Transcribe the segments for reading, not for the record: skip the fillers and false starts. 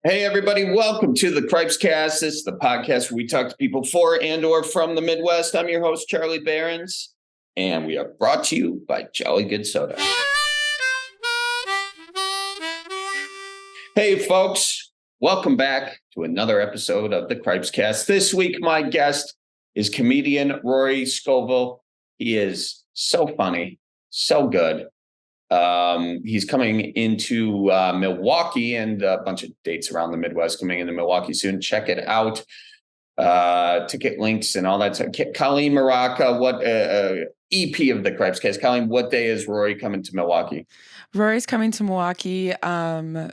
Hey, everybody. Welcome to the Cripescast. This is the podcast where we talk to people for and or from the Midwest. I'm your host, Charlie Behrens, and we are brought to you by Jolly Good Soda. Hey, folks. Welcome back to another episode of the Cripescast. This week, my guest is comedian Rory Scovel. He is so funny, so good. He's coming into Milwaukee and a bunch of dates around the Midwest coming into Milwaukee soon. Check it out. Ticket links and all that stuff. Colleen Maraca, what EP of the Cripescast. Colleen, what day is Rory coming to Milwaukee? Rory's coming to Milwaukee.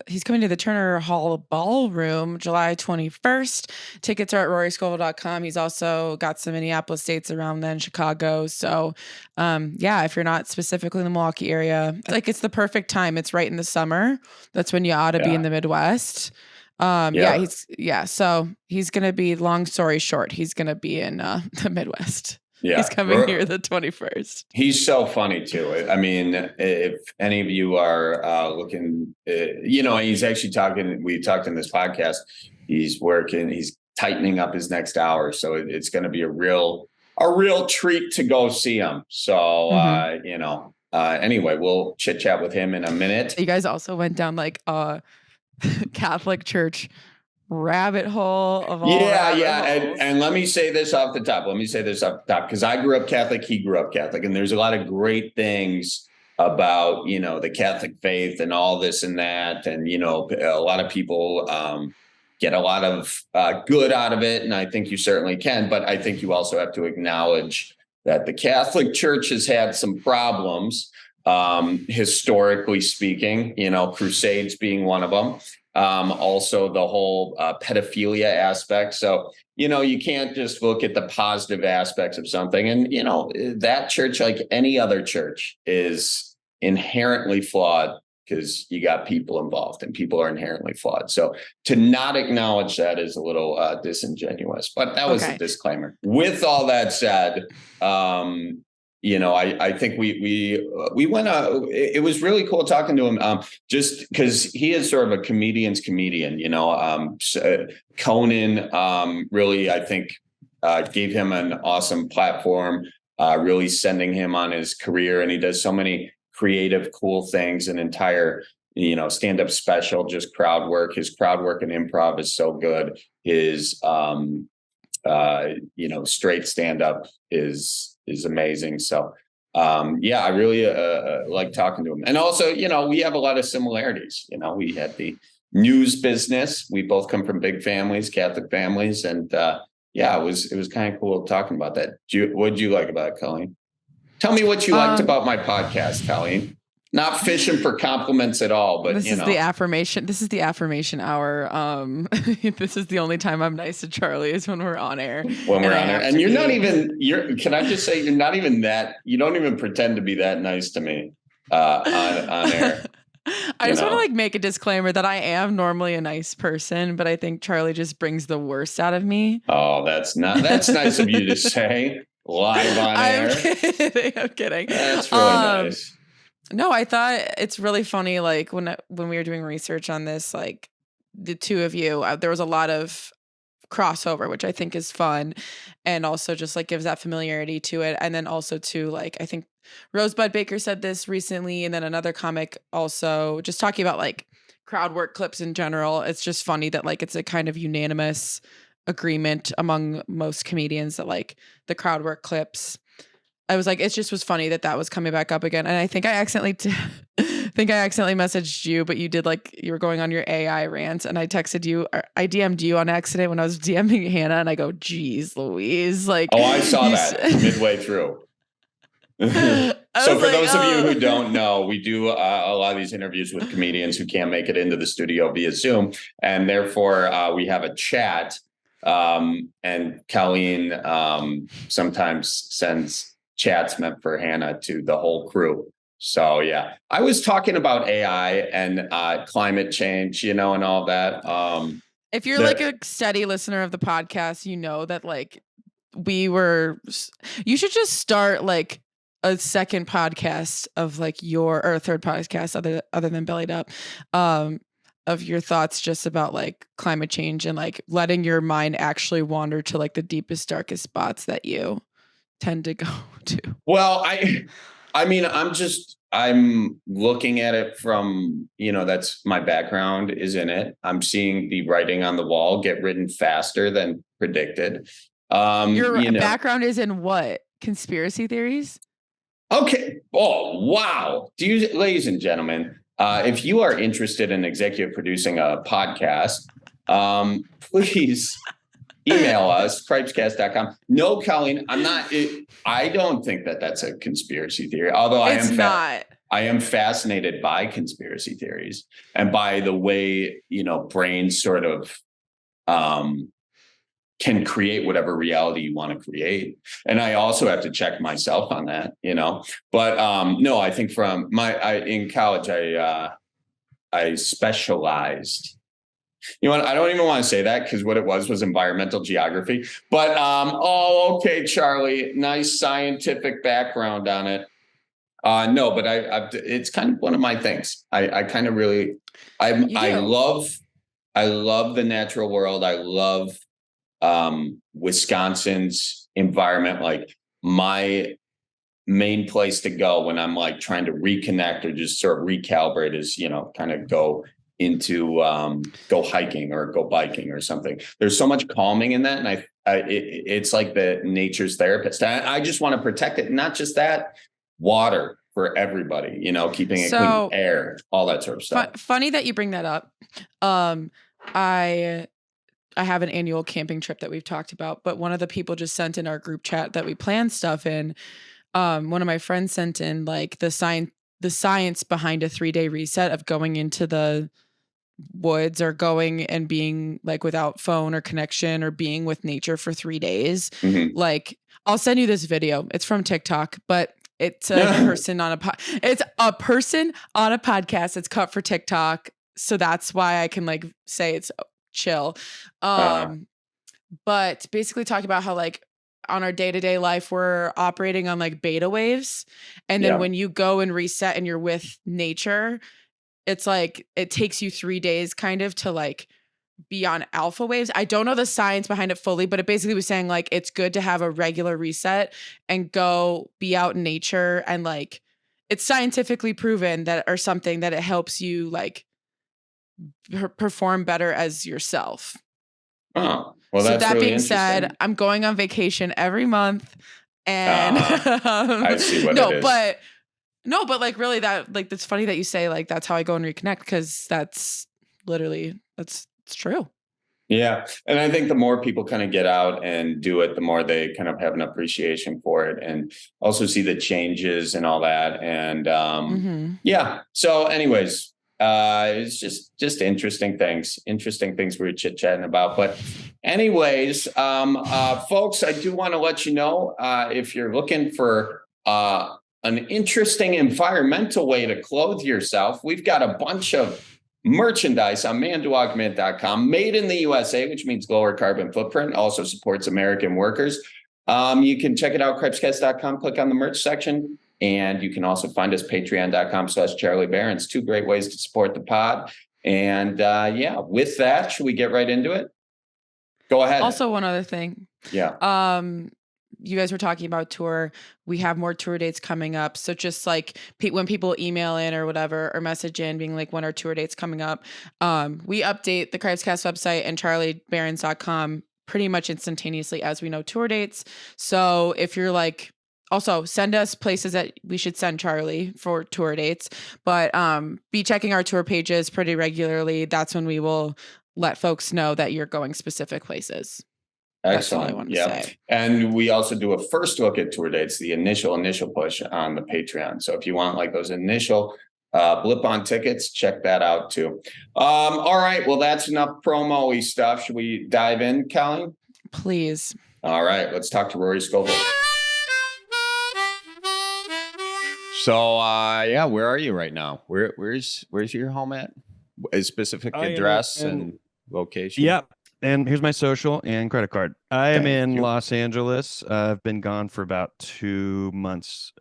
He's coming to the Turner Hall Ballroom July 21st. Tickets are at roryscovel.com. He's also got some Minneapolis dates around then, Chicago. So, if you're not specifically in the Milwaukee area, it's the perfect time. It's right in the summer. That's when you ought to be in the Midwest. So he's going to be, long story short, he's going to be in the Midwest. Yeah, he's coming here the 21st. He's so funny too. I mean, if any of you are looking, he's actually talking. We talked in this podcast. He's working. He's tightening up his next hour, so it's going to be a real treat to go see him. So anyway, we'll chit chat with him in a minute. You guys also went down Catholic church rabbit hole of all and let me say this off the top because I grew up Catholic, he grew up Catholic, and there's a lot of great things about the Catholic faith and all this and that, and a lot of people get a lot of good out of it, and I think you certainly can, but I think you also have to acknowledge that the Catholic Church has had some problems, historically speaking, Crusades being one of them. Also the whole pedophilia aspect. So, you can't just look at the positive aspects of something. And, that church, like any other church, is inherently flawed because you got people involved and people are inherently flawed. So to not acknowledge that is a little disingenuous. But that was a disclaimer. With all that said, I think we went. It was really cool talking to him, just because he is sort of a comedian's comedian. Conan really, I think, gave him an awesome platform, really sending him on his career, and he does so many creative, cool things. An entire, stand-up special, just crowd work. His crowd work and improv is so good. His, straight stand-up is amazing. So, I really like talking to him. And also, we have a lot of similarities. We had the news business. We both come from big families, Catholic families. And it was kind of cool talking about that. What did you like about it, Colleen? Tell me what you liked about my podcast, Colleen. Not fishing for compliments at all, but this is the affirmation. This is the affirmation hour. This is the only time I'm nice to Charlie is when we're on air. And you're not even. Can I just say you're not even that? You don't even pretend to be that nice to me on air. I just want to make a disclaimer that I am normally a nice person, but I think Charlie just brings the worst out of me. Oh, that's nice of you to say live on air. I'm kidding. That's really nice. No, I thought it's really funny. When we were doing research on this, the two of you, there was a lot of crossover, which I think is fun, and also just gives that familiarity to it. And then also too, I think Rosebud Baker said this recently, and then another comic also just talking about crowd work clips in general. It's just funny that it's a kind of unanimous agreement among most comedians that the crowd work clips. I was it just was funny that was coming back up again. And I think I accidentally messaged you, but you did you were going on your AI rant, and I texted you, or I DM'd you on accident when I was DMing Hannah, and I go, geez, Louise. I saw that midway through. So for those of you who don't know, we do a lot of these interviews with comedians who can't make it into the studio via Zoom. And therefore we have a chat, and Colleen sometimes sends chats meant for Hannah to the whole crew. So, I was talking about AI and climate change, and all that. If you're a steady listener of the podcast, you know that you should just start a second podcast of or a third podcast other than Bellied Up, of your thoughts just about like climate change and like letting your mind actually wander to like the deepest, darkest spots that you tend to go to? Well, I mean, I'm looking at it from, that's my background is in it. I'm seeing the writing on the wall get written faster than predicted. Your background is in what? Conspiracy theories? Okay. Oh, wow. Ladies and gentlemen, if you are interested in executive producing a podcast, please email us, cripescast.com. No, Colleen, I don't think that that's a conspiracy theory, although I am fascinated by conspiracy theories and by the way, brains sort of can create whatever reality you want to create. And I also have to check myself on that, but no, I think in college, I specialized. You know what? I don't even want to say that because what it was environmental geography. But okay, Charlie, nice scientific background on it. No, but it's kind of one of my things. I kind of really, I love the natural world. I love Wisconsin's environment. Like my main place to go when I'm like trying to reconnect or just sort of recalibrate is, kind of go hiking or go biking or something. There's so much calming in that. And it's like the nature's therapist. I just want to protect it. Not just that, water for everybody, keeping it clean, air, all that sort of stuff. Funny that you bring that up. I have an annual camping trip that we've talked about, but one of the people just sent in our group chat that we plan stuff in. One of my friends sent in like the science behind a 3-day reset of going into the woods or going and being like without phone or connection or being with nature for 3 days. Mm-hmm. Like I'll send you this video. It's from TikTok, but it's a person on a podcast. It's cut for TikTok. So that's why I can like say it's chill. But basically talking about how like on our day-to-day life, we're operating on like beta waves. And then when you go and reset and you're with nature, it's like, it takes you 3 days kind of to like be on alpha waves. I don't know the science behind it fully, but it basically was saying like, it's good to have a regular reset and go be out in nature. And like, it's scientifically proven that or something that it helps you like perform better as yourself. Oh, well, so that's that really being said, I'm going on vacation every month and I see what it is. But like really that like it's funny that you say like that's how I go and reconnect because that's literally it's true. Yeah. And I think the more people kind of get out and do it, the more they kind of have an appreciation for it and also see the changes and all that. And yeah. So anyways, it's just interesting things we were chit-chatting about. But anyways, folks, I do want to let you know if you're looking for an interesting environmental way to clothe yourself, we've got a bunch of merchandise on mandoaugment.com, made in the USA, which means lower carbon footprint, also supports American workers. You can check it out, cripescast.com, click on the merch section. And you can also find us patreon.com/Charlie Barons. 2 great ways to support the pod. And yeah, with that, should we get right into it? Go ahead. Also, one other thing. Yeah. You guys were talking about tour. We have more tour dates coming up. So just like when people email in or whatever, or message in being like, when are tour dates coming up? We update the Cripescast website and charliebarons.com pretty much instantaneously as we know tour dates. So if you're like, also send us places that we should send Charlie for tour dates, but be checking our tour pages pretty regularly. That's when we will let folks know that you're going specific places. Excellent. That's all I want to say. And we also do a first look at tour dates, the initial push on the Patreon. So if you want like those initial blip on tickets, check that out too. All right. Well, that's enough promo-y stuff. Should we dive in, Colleen? Please. All right. Let's talk to Rory Scovel. So, yeah, where are you right now? Where's your home at? A specific address and location? Yep. And here's my social and credit card. I am in Los Angeles. I've been gone for about 2 months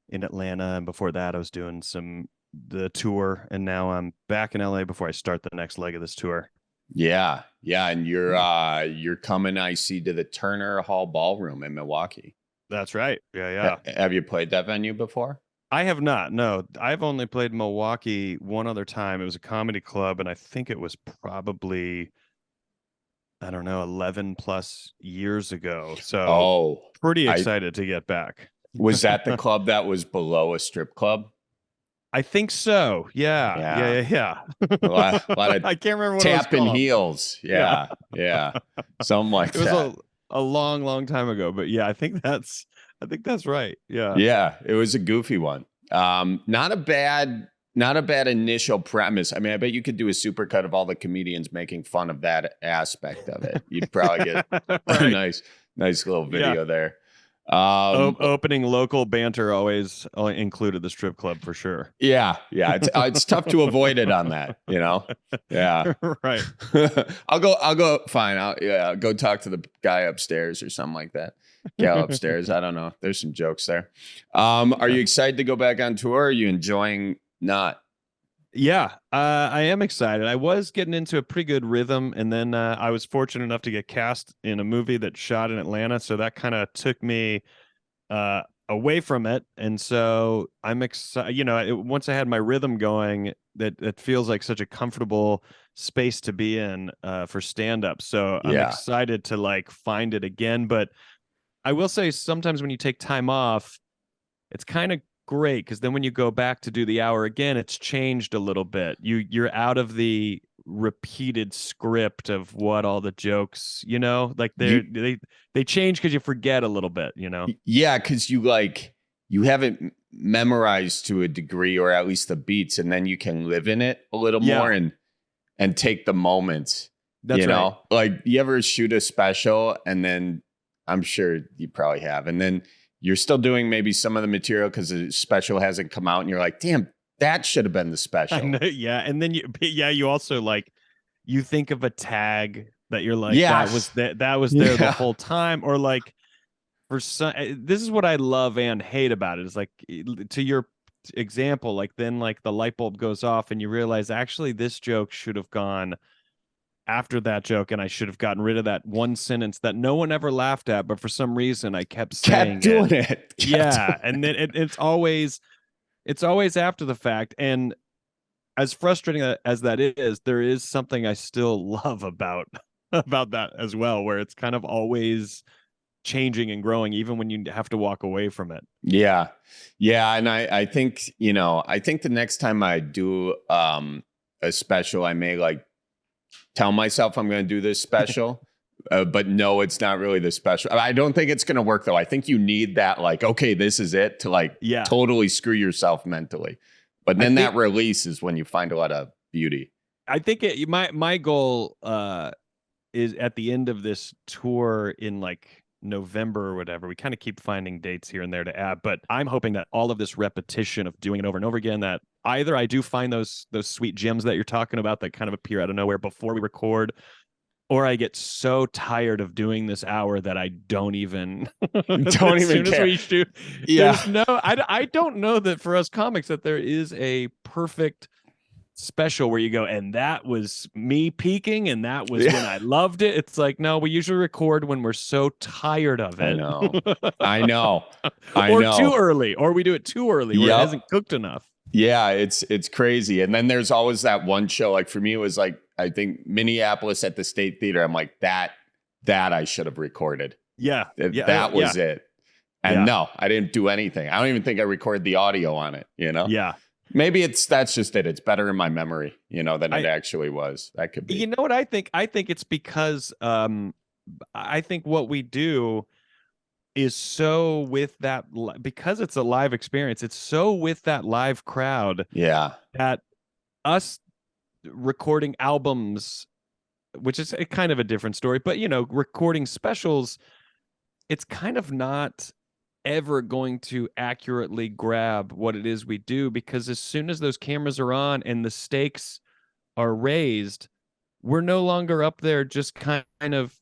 in Atlanta. And before that, I was doing some the tour, and now I'm back in LA before I start the next leg of this tour. Yeah, and you're coming, I see, to the Turner Hall Ballroom in Milwaukee. That's right. Yeah. Have you played that venue before? I have not. No, I've only played Milwaukee one other time. It was a comedy club, and I think it was probably, I don't know, 11 plus years ago. So pretty excited to get back. Was that the club that was below a strip club? I think so. Yeah. A lot of I can't remember what tapping it was heels. Yeah. Something like it that. was a long time ago, but yeah, I think that's right. Yeah. Yeah, it was a goofy one. Not a bad initial premise. I mean, I bet you could do a supercut of all the comedians making fun of that aspect of it. You'd probably get a nice little video there. Opening local banter always included the strip club for sure. Yeah. It's tough to avoid it on that, you know? Yeah. Right. I'll go. Fine. I'll go talk to the guy upstairs or something like that. Gal upstairs. I don't know. There's some jokes there. Are you excited to go back on tour? Or are you enjoying not? Yeah, I am excited. I was getting into a pretty good rhythm, and then I was fortunate enough to get cast in a movie that shot in Atlanta, so that kind of took me away from it. And so I'm excited. You know, once I had my rhythm going, that feels like such a comfortable space to be in for stand-up. So I'm excited to like find it again. But I will say, sometimes when you take time off, it's kind of great, because then when you go back to do the hour again, it's changed a little bit. You're out of the repeated script of what all the jokes, you know, like they change because you forget a little bit, you know. Yeah, because you haven't memorized to a degree, or at least the beats, and then you can live in it a little more and take the moments. That's you know, right. like, you ever shoot a special and then, I'm sure you probably have, and then you're still doing maybe some of the material because the special hasn't come out, and you're like, damn, that should have been the special. I know, yeah. And then you also like, you think of a tag that you're like, that was there the whole time. Or like, for some, this is what I love and hate about it, is like, to your example, like, then like the light bulb goes off and you realize, actually this joke should have gone after that joke, and I should have gotten rid of that one sentence that no one ever laughed at, but for some reason I kept saying doing it. And then it's always after the fact. And as frustrating as that is, there is something I still love about that as well, where it's kind of always changing and growing, even when you have to walk away from it. Yeah. And I think, I think the next time I do a special, I may like tell myself I'm going to do this special, but no, it's not really the special. I don't think it's going to work, though. I think you need that, like, okay, this is it, to like totally screw yourself mentally. But then that release is when you find a lot of beauty. I think my goal is at the end of this tour in like November or whatever. We kind of keep finding dates here and there to add, but I'm hoping that all of this repetition of doing it over and over again, that either I do find those sweet gems that you're talking about that kind of appear out of nowhere before we record, or I get so tired of doing this hour that I don't even care. As we shoot, I don't know that for us comics that there is a perfect special where you go, and that was me peaking, and that was when I loved it. It's like, no, we usually record when we're so tired of it. I know. Too early, or we do it too early where it hasn't cooked enough. Yeah, it's crazy. And then there's always that one show, like for me, it was like, I think Minneapolis at the State Theater. I'm like, that I should have recorded. That was it. And no, I didn't do anything. I don't even think I recorded the audio on it, you know? Yeah. Maybe that's just it. It's better in my memory, than it actually was. That could be. You know what I think? I think it's because I think what we do is so with that, because it's a live experience, it's so with that live crowd. Yeah. That us recording albums, which is a kind of a different story, but recording specials, it's kind of not ever going to accurately grab what it is we do, because as soon as those cameras are on and the stakes are raised, we're no longer up there just kind of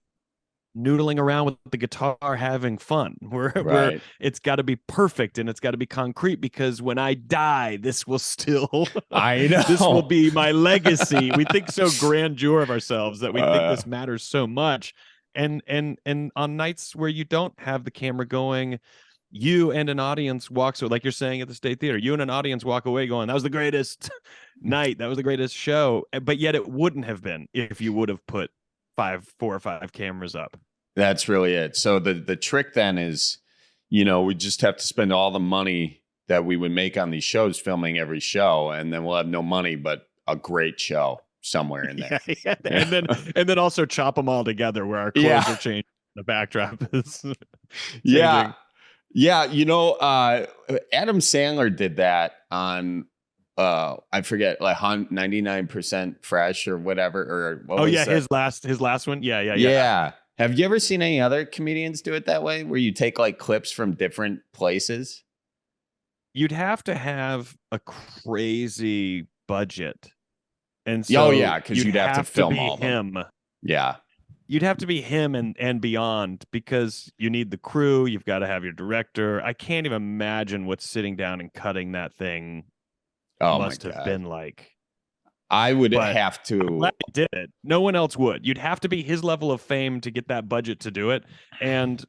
noodling around with the guitar having fun. Where it's got to be perfect and it's got to be concrete, because when I die, this will still I know. this will be my legacy. We think so grandeur of ourselves that we think this matters so much. And on nights where you don't have the camera going, you and an audience walks, like you're saying at the State Theater, you and an audience walk away going, that was the greatest night, that was the greatest show. But yet it wouldn't have been if you would have put 4 or 5 cameras up. That's really it. So the trick then is, we just have to spend all the money that we would make on these shows filming every show, and then we'll have no money but a great show somewhere in there. Yeah. And then also chop them all together where our clothes are changed, the backdrop is changing. Yeah, Adam Sandler did that on I forget, like 99% Fresh or whatever, or what was that? his last one. Yeah. Have you ever seen any other comedians do it that way, where you take like clips from different places? You'd have to have a crazy budget, and so because you'd have to film all him. Yeah. You'd have to be him and beyond, because you need the crew. You've got to have your director. I can't even imagine what sitting down and cutting that thing must have been like. I would have to. I'm glad he did it. No one else would. You'd have to be his level of fame to get that budget to do it. And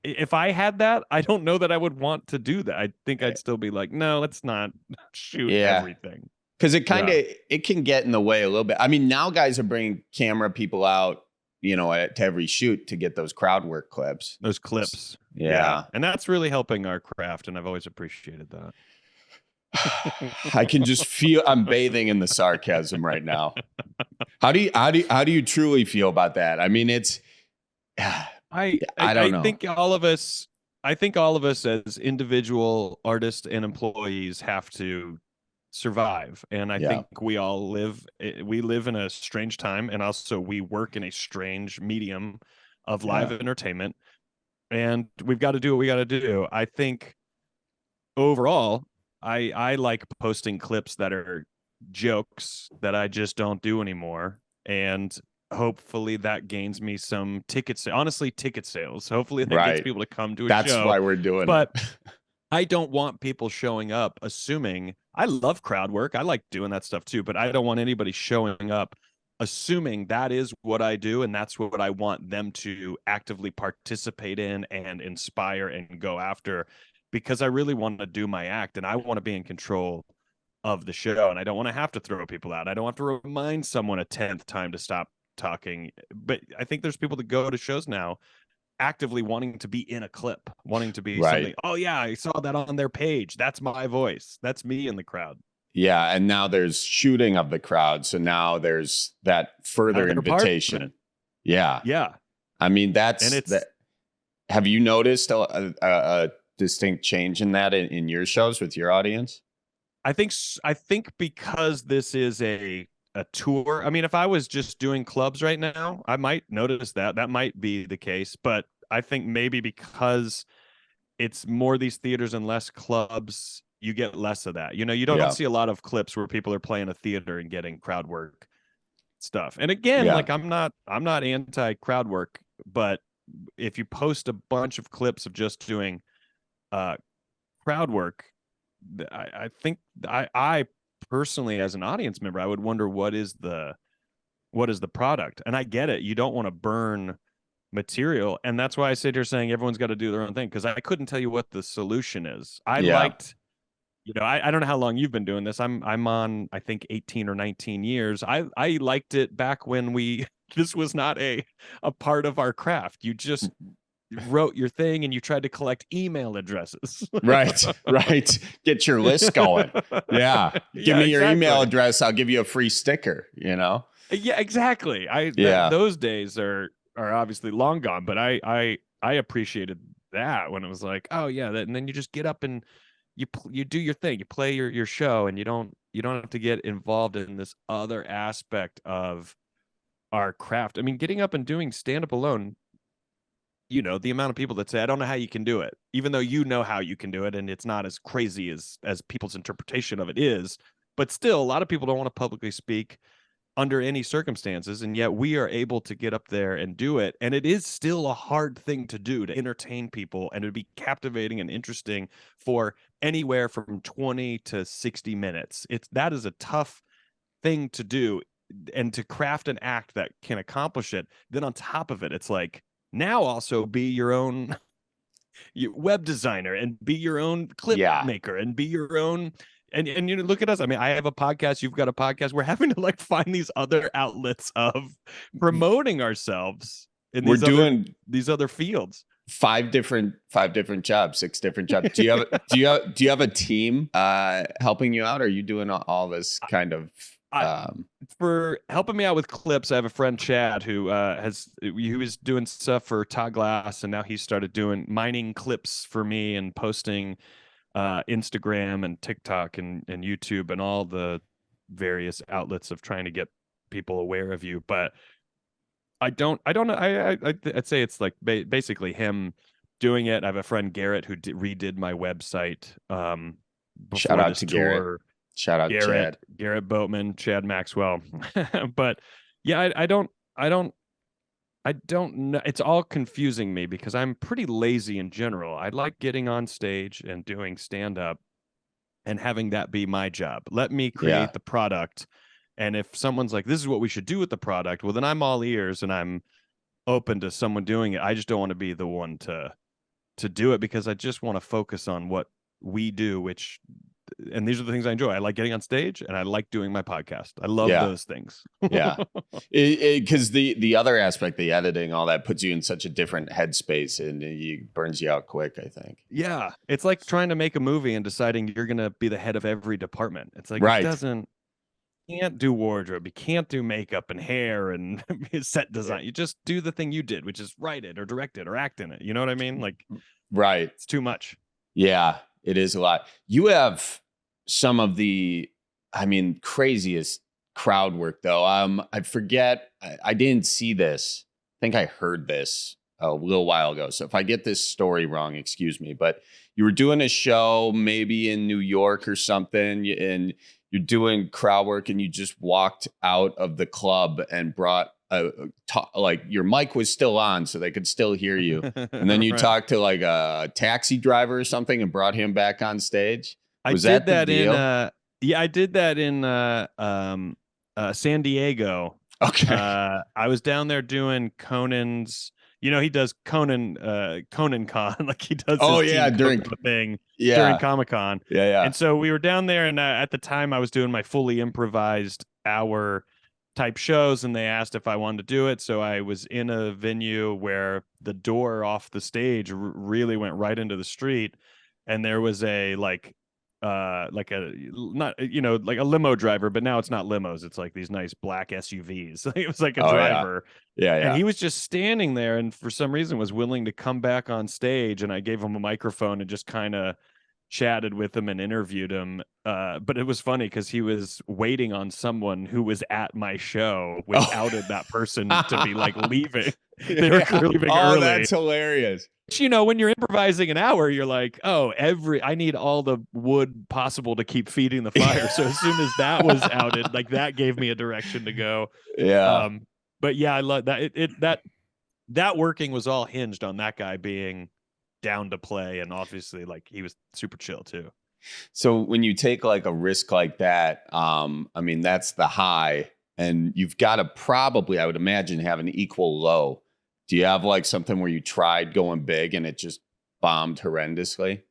if I had that, I don't know that I would want to do that. I think I'd still be like, no, let's not shoot everything. Because it kind of it can get in the way a little bit. I mean, now guys are bringing camera people out, to every shoot to get those crowd work clips. Those clips. Yeah. And that's really helping our craft, and I've always appreciated that. I can just feel I'm bathing in the sarcasm right now. How do you truly feel about that? I mean, it's I don't know. I think all of us as individual artists and employees have to survive, and I think we live in a strange time, and also we work in a strange medium of live entertainment, and we've got to do what we got to do. I think overall I like posting clips that are jokes that I just don't do anymore, and hopefully that gains me some ticket sales. Hopefully that gets people to come to a show. That's why we're doing it. But I don't want people showing up assuming. I love crowd work. I like doing that stuff too, but I don't want anybody showing up assuming that is what I do and that's what I want them to actively participate in and inspire and go after, because I really want to do my act and I want to be in control of the show, and I don't want to have to throw people out. I don't have to remind someone a 10th time to stop talking. But I think there's people that go to shows now actively wanting to be in a clip, wanting to be something. Oh yeah, I saw that on their page. That's my voice. That's me in the crowd. Yeah, and now there's shooting of the crowd, so now there's that further invitation. Yeah. I mean, have you noticed a distinct change in that in your shows with your audience? I think because this is a tour. I mean, if I was just doing clubs right now, I might notice that might be the case. But I think maybe because it's more these theaters and less clubs, you get less of that. You don't see a lot of clips where people are playing a theater and getting crowd work stuff. And again, like I'm not anti crowd work, but if you post a bunch of clips of just doing crowd work, I think I personally, as an audience member, I would wonder what is the product. And I get it. You don't want to burn material. And that's why I sit here saying everyone's got to do their own thing, because I couldn't tell you what the solution is. I liked, I don't know how long you've been doing this. I'm on, I think 18 or 19 years. I liked it back when this was not a part of our craft. You just wrote your thing and you tried to collect email addresses. Right. Get your list going. Yeah. Give me your email address. I'll give you a free sticker, Yeah, exactly. Those days are obviously long gone, but I appreciated that when it was like, oh yeah. And then you just get up and you do your thing. You play your show, and you don't have to get involved in this other aspect of our craft. I mean, getting up and doing stand-up alone, the amount of people that say, I don't know how you can do it, even though you know how you can do it, and it's not as crazy as people's interpretation of it is. But still, a lot of people don't want to publicly speak. under any circumstances, and yet we are able to get up there and do it. And it is still a hard thing to do, to entertain people and to be captivating and interesting for anywhere from 20 to 60 minutes. That is a tough thing to do, and to craft an act that can accomplish it. Then on top of it, it's like, now also be your own web designer and be your own clip maker and be your own. And you know, look at us. I mean, I have a podcast. You've got a podcast. We're having to like find these other outlets of promoting ourselves in these other fields. Five different jobs, 6 different jobs. Do you have a team helping you out? Or are you doing all this kind of? For helping me out with clips, I have a friend, Chad, who he was doing stuff for Todd Glass, and now he started doing mining clips for me and posting Instagram and TikTok and YouTube and all the various outlets of trying to get people aware of you. But I'd say it's like basically him doing it. I have a friend, Garrett, who redid my website. Shout out to Garrett. Shout out Garrett Boatman, Chad Maxwell. But yeah, I don't know. It's all confusing me because I'm pretty lazy in general. I like getting on stage and doing stand up and having that be my job. Let me create the product. And if someone's like, this is what we should do with the product, well, then I'm all ears and I'm open to someone doing it. I just don't want to be the one to do it, because I just want to focus on what we do, and these are the things I enjoy. I like getting on stage and I like doing my podcast. I love those things. Yeah. Because the other aspect, the editing, all that puts you in such a different headspace and it burns you out quick, I think. Yeah. It's like trying to make a movie and deciding you're going to be the head of every department. It's like, you can't do wardrobe. You can't do makeup and hair and set design. You just do the thing you did, which is write it or direct it or act in it. You know what I mean? Like, right. It's too much. Yeah. It is a lot. You have some of the, craziest crowd work, though. I forget. I didn't see this. I think I heard this a little while ago. So if I get this story wrong, excuse me. But you were doing a show maybe in New York or something, and you're doing crowd work, and you just walked out of the club and brought like your mic was still on so they could still hear you, and then you talked to like a taxi driver or something and brought him back on stage. I did that in San Diego. Okay. I was down there doing Conan's, he does Conan Con, like he does during Comic-Con. And so we were down there, and at the time I was doing my fully improvised hour type shows, and they asked if I wanted to do it. So I was in a venue where the door off the stage really went right into the street, and there was a like a limo driver, but now it's not limos, it's like these nice black SUVs. It was like a driver. And he was just standing there, and for some reason was willing to come back on stage, and I gave him a microphone and just kind of chatted with him and interviewed him. But it was funny because he was waiting on someone who was at my show, which outed that person to be like leaving. They were leaving early. That's hilarious. When you're improvising an hour, you're like, I need all the wood possible to keep feeding the fire. So as soon as that was outed, like that gave me a direction to go. Yeah. But yeah, I love that. That working was all hinged on that guy being down to play, and obviously like he was super chill too. So when you take like a risk like that, that's the high, and you've got to probably, I would imagine, have an equal low. Do you have like something where you tried going big and it just bombed horrendously?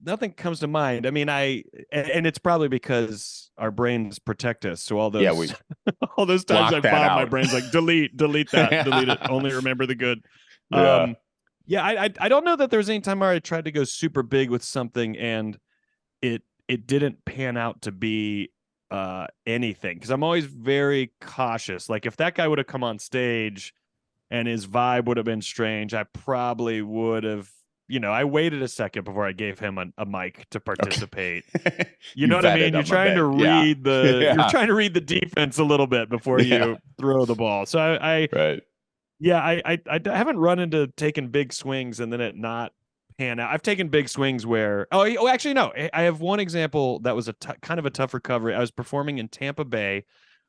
Nothing comes to mind. I mean, and it's probably because our brains protect us. So all those all those times I bombed, my brain's like delete that, delete it. Only remember the good. I don't know that there was any time where I tried to go super big with something and it didn't pan out to be anything, because I'm always very cautious. Like if that guy would have come on stage and his vibe would have been strange, I probably would have, I waited a second before I gave him a mic to participate. Okay. You know what I mean? You're trying to read you're trying to read the defense a little bit before you throw the ball. So I haven't run into taking big swings and then it not pan out. I've taken big swings where, actually, no. I have one example that was kind of a tough recovery. I was performing in Tampa Bay.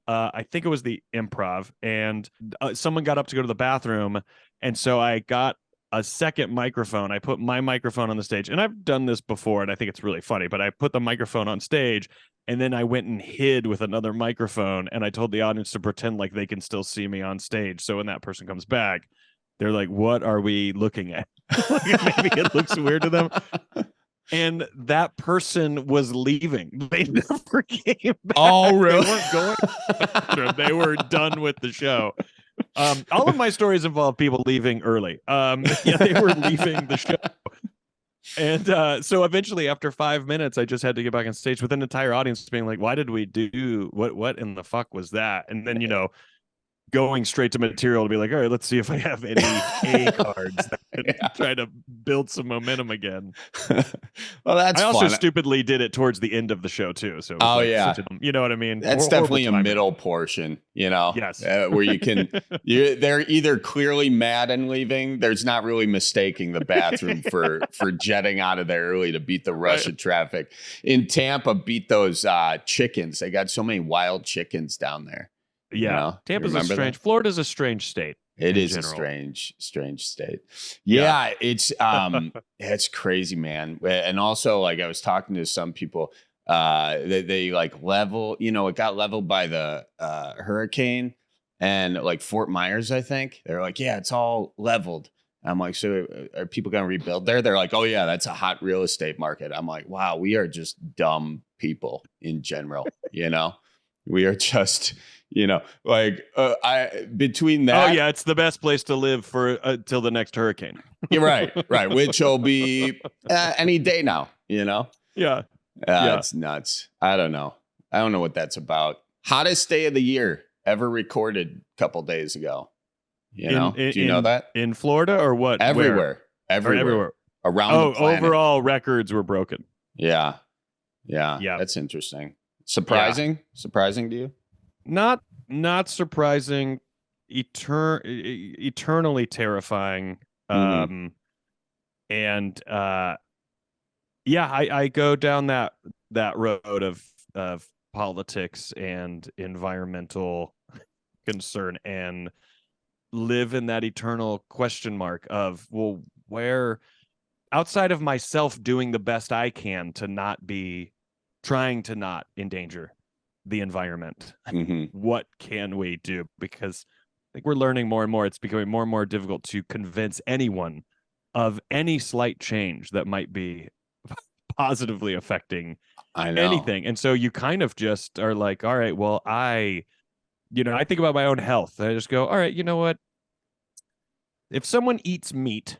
I think it was the Improv, and someone got up to go to the bathroom, and so I got a second microphone. I put my microphone on the stage, and I've done this before, and I think it's really funny, but I put the microphone on stage, and then I went and hid with another microphone, and I told the audience to pretend like they can still see me on stage. So when that person comes back, they're like, what are we looking at? Maybe it looks weird to them. And that person was leaving. They never came back. Oh, really? They weren't going. They were done with the show. All of my stories involve people leaving early. They were leaving the show. And so eventually, after 5 minutes, I just had to get back on stage with an entire audience being like, why did we do what in the fuck was that? And then, going straight to material to be like, all right, let's see if I have any A cards that could try to build some momentum again. Well, that's I also fun. stupidly did it towards the end of the show too. So you know what I mean? That's definitely a middle portion, Yes. where they're either clearly mad and leaving. There's not really mistaking the bathroom for jetting out of there early to beat the rush of traffic. In Tampa, beat those chickens. They got so many wild chickens down there. Yeah, Tampa's a strange. Florida's a strange state. It is a strange state. Yeah, it's crazy, man. And also, like, I was talking to some people. They like level. It got leveled by the hurricane, and like Fort Myers, I think they're like, yeah, it's all leveled. I'm like, so are people going to rebuild there? They're like, oh yeah, that's a hot real estate market. I'm like, wow, we are just dumb people in general. We are just. Between that. Oh yeah, it's the best place to live for till the next hurricane. You're right, which will be any day now. Yeah. It's nuts. I don't know what that's about. Hottest day of the year ever recorded a couple days ago. Do you know that in Florida or what? Everywhere around the planet. Overall records were broken. Yeah. That's interesting. Surprising to you? Not surprising, eternally terrifying. I go down that road of politics and environmental concern and live in that eternal question mark of, well, where outside of myself doing the best I can to not be trying to not endanger the environment. What can we do? Because I think we're learning more and more. It's becoming more and more difficult to convince anyone of any slight change that might be positively affecting anything. And so you kind of just are like, all right, well, I think about my own health. I just go, all right, you know what? If someone eats meat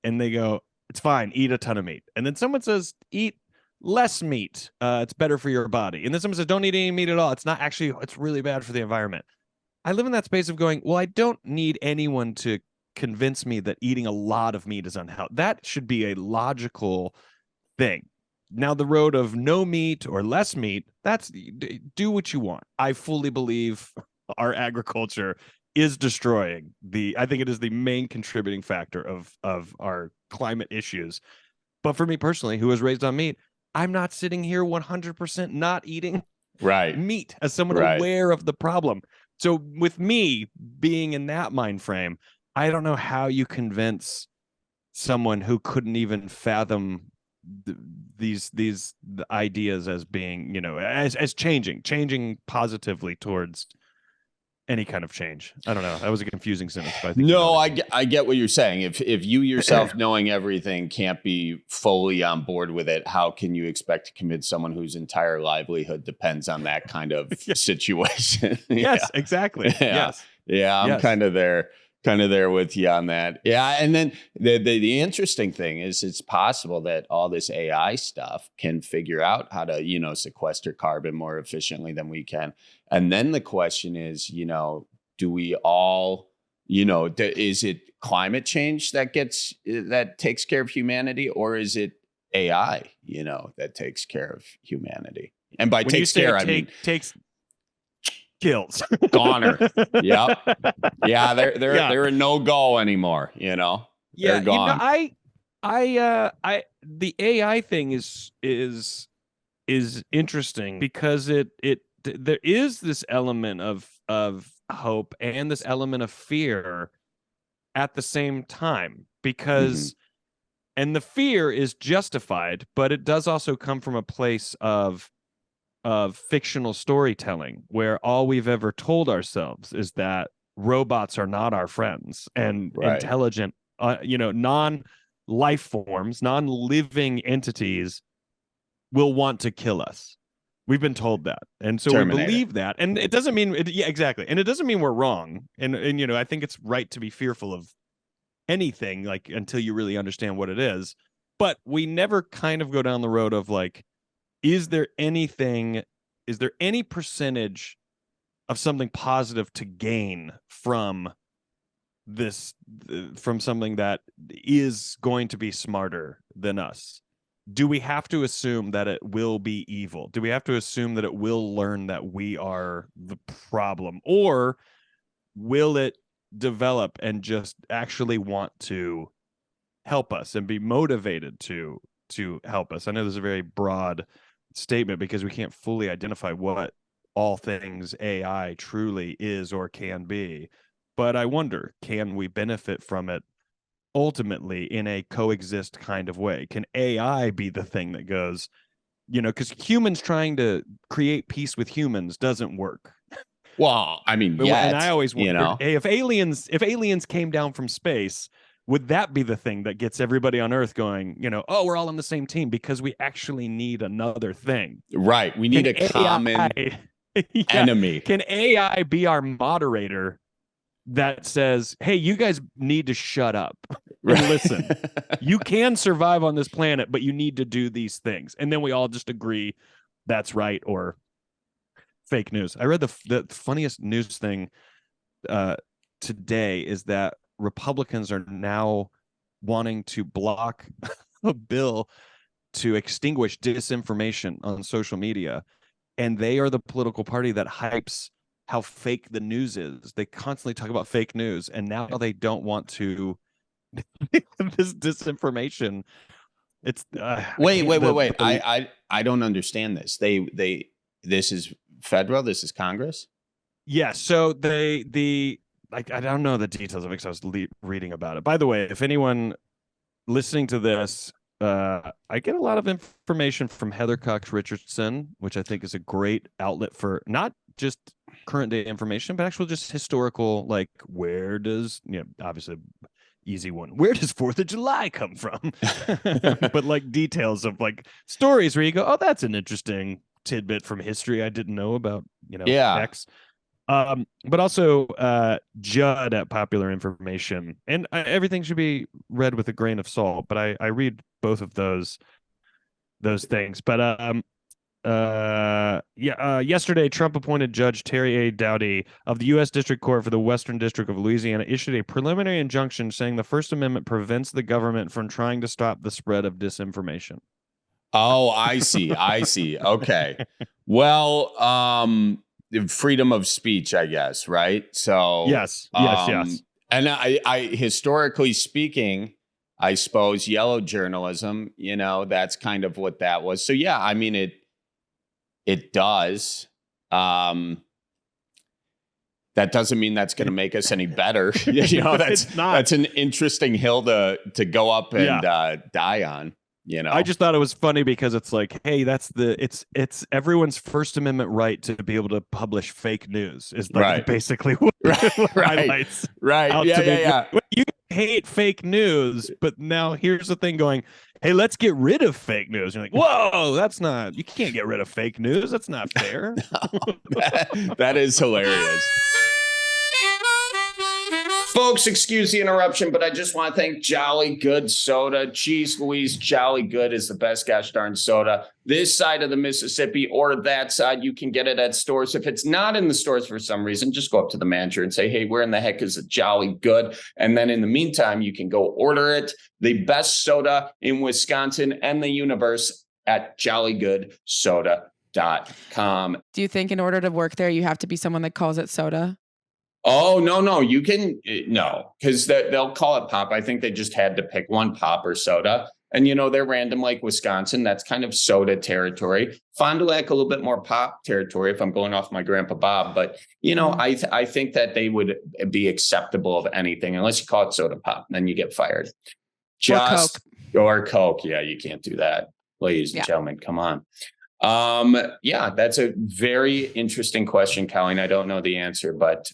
and they go, it's fine, eat a ton of meat. And then someone says, eat less meat, it's better for your body. And then someone says, don't eat any meat at all. It's not actually, it's really bad for the environment. I live in that space of going, well, I don't need anyone to convince me that eating a lot of meat is unhealthy. That should be a logical thing. Now, the road of no meat or less meat, that's do what you want. I fully believe our agriculture is destroying I think it is the main contributing factor of our climate issues. But for me personally, who was raised on meat, I'm not sitting here 100% not eating meat as someone aware of the problem. So with me being in that mind frame, I don't know how you convince someone who couldn't even fathom these ideas as being, as changing positively towards any kind of change. I don't know. That was a confusing sentence. But I get what you're saying. If you yourself knowing everything can't be fully on board with it, how can you expect to convince someone whose entire livelihood depends on that kind of situation? Yes, exactly. Yes. Yeah, I'm kind of there with you on that. Yeah, and then the interesting thing is it's possible that all this AI stuff can figure out how to, sequester carbon more efficiently than we can. And then the question is, do we all, is it climate change that takes care of humanity, or is it AI, that takes care of humanity? And by takes care, I mean kills. Goner. Yep. Yeah, they're a no-go anymore, They're gone. The AI thing is interesting because there is this element of hope and this element of fear at the same time, because and the fear is justified, but it does also come from a place of fictional storytelling where all we've ever told ourselves is that robots are not our friends, and intelligent, non-life forms, non-living entities will want to kill us. We've been told that. And so Terminator. We believe that. And it doesn't mean, yeah, exactly. And it doesn't mean we're wrong. And I think it's right to be fearful of anything, like, until you really understand what it is. But we never kind of go down the road of like, is there any percentage of something positive to gain from this, from something that is going to be smarter than us? Do we have to assume that it will be evil? Do we have to assume that it will learn that we are the problem? Or will it develop and just actually want to help us and be motivated to help us? I know this is a very broad statement because we can't fully identify what all things AI truly is or can be. But I wonder, can we benefit from it ultimately in a coexist kind of way? Can AI be the thing that goes, because humans trying to create peace with humans doesn't work. Well, I mean, and I always wondered, hey, if aliens came down from space, would that be the thing that gets everybody on Earth going, oh, we're all on the same team, because we actually need another thing. Right. We need a common enemy. Can AI be our moderator that says, hey, you guys need to shut up and listen. You can survive on this planet, but you need to do these things. And then we all just agree that's right or fake news. I read the funniest news thing today is that Republicans are now wanting to block a bill to extinguish disinformation on social media. And they are the political party that hypes how fake the news is. They constantly talk about fake news, and now they don't want to this disinformation. It's wait. I don't understand this. This is federal. This is Congress. Yeah. So I don't know the details of it because I was reading about it. By the way, if anyone listening to this, I get a lot of information from Heather Cox Richardson, which I think is a great outlet for not just current day information, but actually just historical, like where does, obviously easy one, where does 4th of July come from? But like details of like stories where you go, oh, that's an interesting tidbit from history I didn't know about, X. But also Judd at Popular Information, and everything should be read with a grain of salt, but I read both of those things. But yesterday Trump appointed Judge Terry A. Dowdy of the U.S. District Court for the Western District of Louisiana issued a preliminary injunction saying the First Amendment prevents the government from trying to stop the spread of disinformation. Oh, I see. Okay. Well, freedom of speech, I guess, right? So yes. And I historically speaking, I suppose yellow journalism, that's kind of what that was. So yeah, I mean it does. That doesn't mean that's going to make us any better. That's an interesting hill to go up and die on. I just thought it was funny because it's like, hey, it's everyone's First Amendment right to be able to publish fake news is like basically what highlights. Right. Yeah. You hate fake news, but now here's the thing going, hey, let's get rid of fake news. You're like, whoa, you can't get rid of fake news. That's not fair. That is hilarious. Folks, excuse the interruption, but I just want to thank Jolly Good Soda. Jeez Louise, Jolly Good is the best gosh darn soda. This side of the Mississippi or that side, you can get it at stores. If it's not in the stores for some reason, just go up to the manager and say, hey, where in the heck is a Jolly Good? And then in the meantime, you can go order it. The best soda in Wisconsin and the universe at jollygoodsoda.com. Do you think in order to work there, you have to be someone that calls it soda? Oh, no, you can, no, because they'll call it pop. I think they just had to pick one, pop or soda. And, they're random like Wisconsin. That's kind of soda territory. Fond du Lac, a little bit more pop territory if I'm going off my grandpa Bob. But, I think that they would be acceptable of anything unless you call it soda pop. Then you get fired. Or Coke. Yeah, you can't do that. Ladies and gentlemen, come on. That's a very interesting question, Colleen. I don't know the answer, but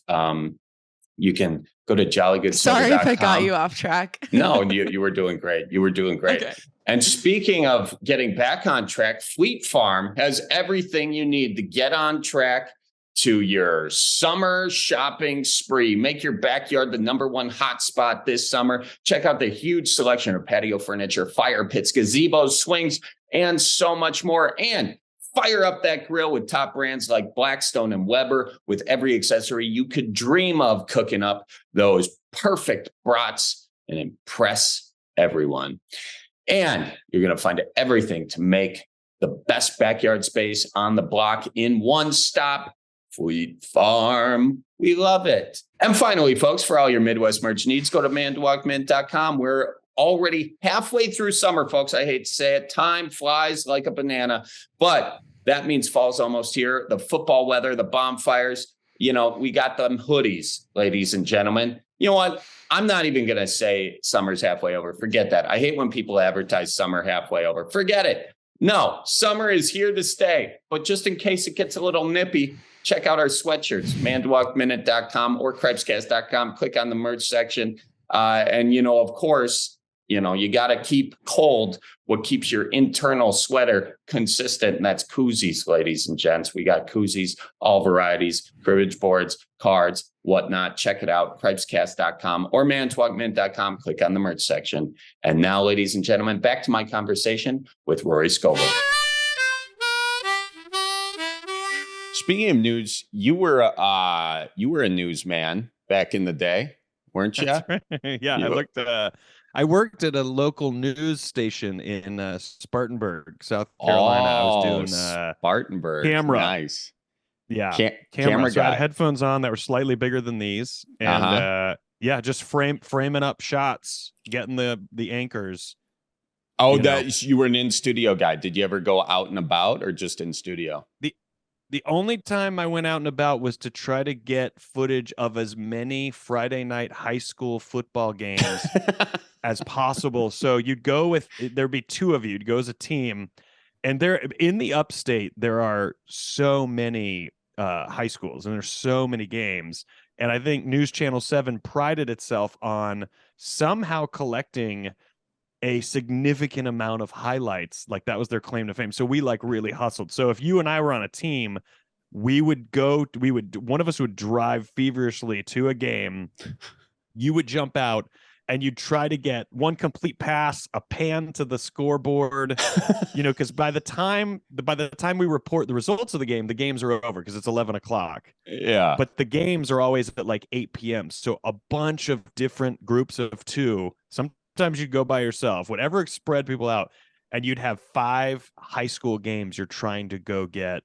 you can go to jollygoodsoda.com. Sorry if I got you off track. No, you were doing great. You were doing great. Okay. And speaking of getting back on track, Fleet Farm has everything you need to get on track to your summer shopping spree. Make your backyard the #1 hot spot this summer. Check out the huge selection of patio furniture, fire pits, gazebos, swings, and so much more. And fire up that grill with top brands like Blackstone and Weber with every accessory you could dream of, cooking up those perfect brats and impress everyone. And you're going to find everything to make the best backyard space on the block in one stop. Fleet Farm. We love it. And finally, folks, for all your Midwest merch needs, go to mandwalkmint.com. We're already halfway through summer, folks. I hate to say it. Time flies like a banana, but that means fall's almost here. The football weather, the bonfires, we got them hoodies, ladies and gentlemen. You know what? I'm not even going to say summer's halfway over. Forget that. I hate when people advertise summer halfway over. Forget it. No, summer is here to stay. But just in case it gets a little nippy, check out our sweatshirts, mandwalkminute.com or cripescast.com. Click on the merch section. And, of course, you got to keep cold what keeps your internal sweater consistent. And that's koozies, ladies and gents. We got koozies, all varieties, cribbage boards, cards, whatnot. Check it out, cripescast.com or mandwalkminute.com. Click on the merch section. And now, ladies and gentlemen, back to my conversation with Rory Scovel. Speaking of news, you were a newsman back in the day, weren't you? Right. Yeah, I worked at a local news station in Spartanburg, South Carolina. I was doing Spartanburg. Camera. Nice. Yeah, camera so guy. I had headphones on that were slightly bigger than these, and just framing up shots, getting the anchors. Oh, you were an in-studio guy. Did you ever go out and about or just in studio? The only time I went out and about was to try to get footage of as many Friday night high school football games as possible. So there'd be two of you. You'd go as a team. And there in the upstate, there are so many high schools and there's so many games. And I think News Channel 7 prided itself on somehow collecting a significant amount of highlights. Like that was their claim to fame. So we really hustled. So if you and I were on a team, one of us would drive feverishly to a game. You would jump out and you'd try to get one complete pass, a pan to the scoreboard, because by the time we report the results of the games are over because it's 11 o'clock. Yeah. But the games are always at like 8 p.m. So a bunch of different groups of two, sometimes you'd go by yourself, whatever spread people out, and you'd have 5 high school games you're trying to go get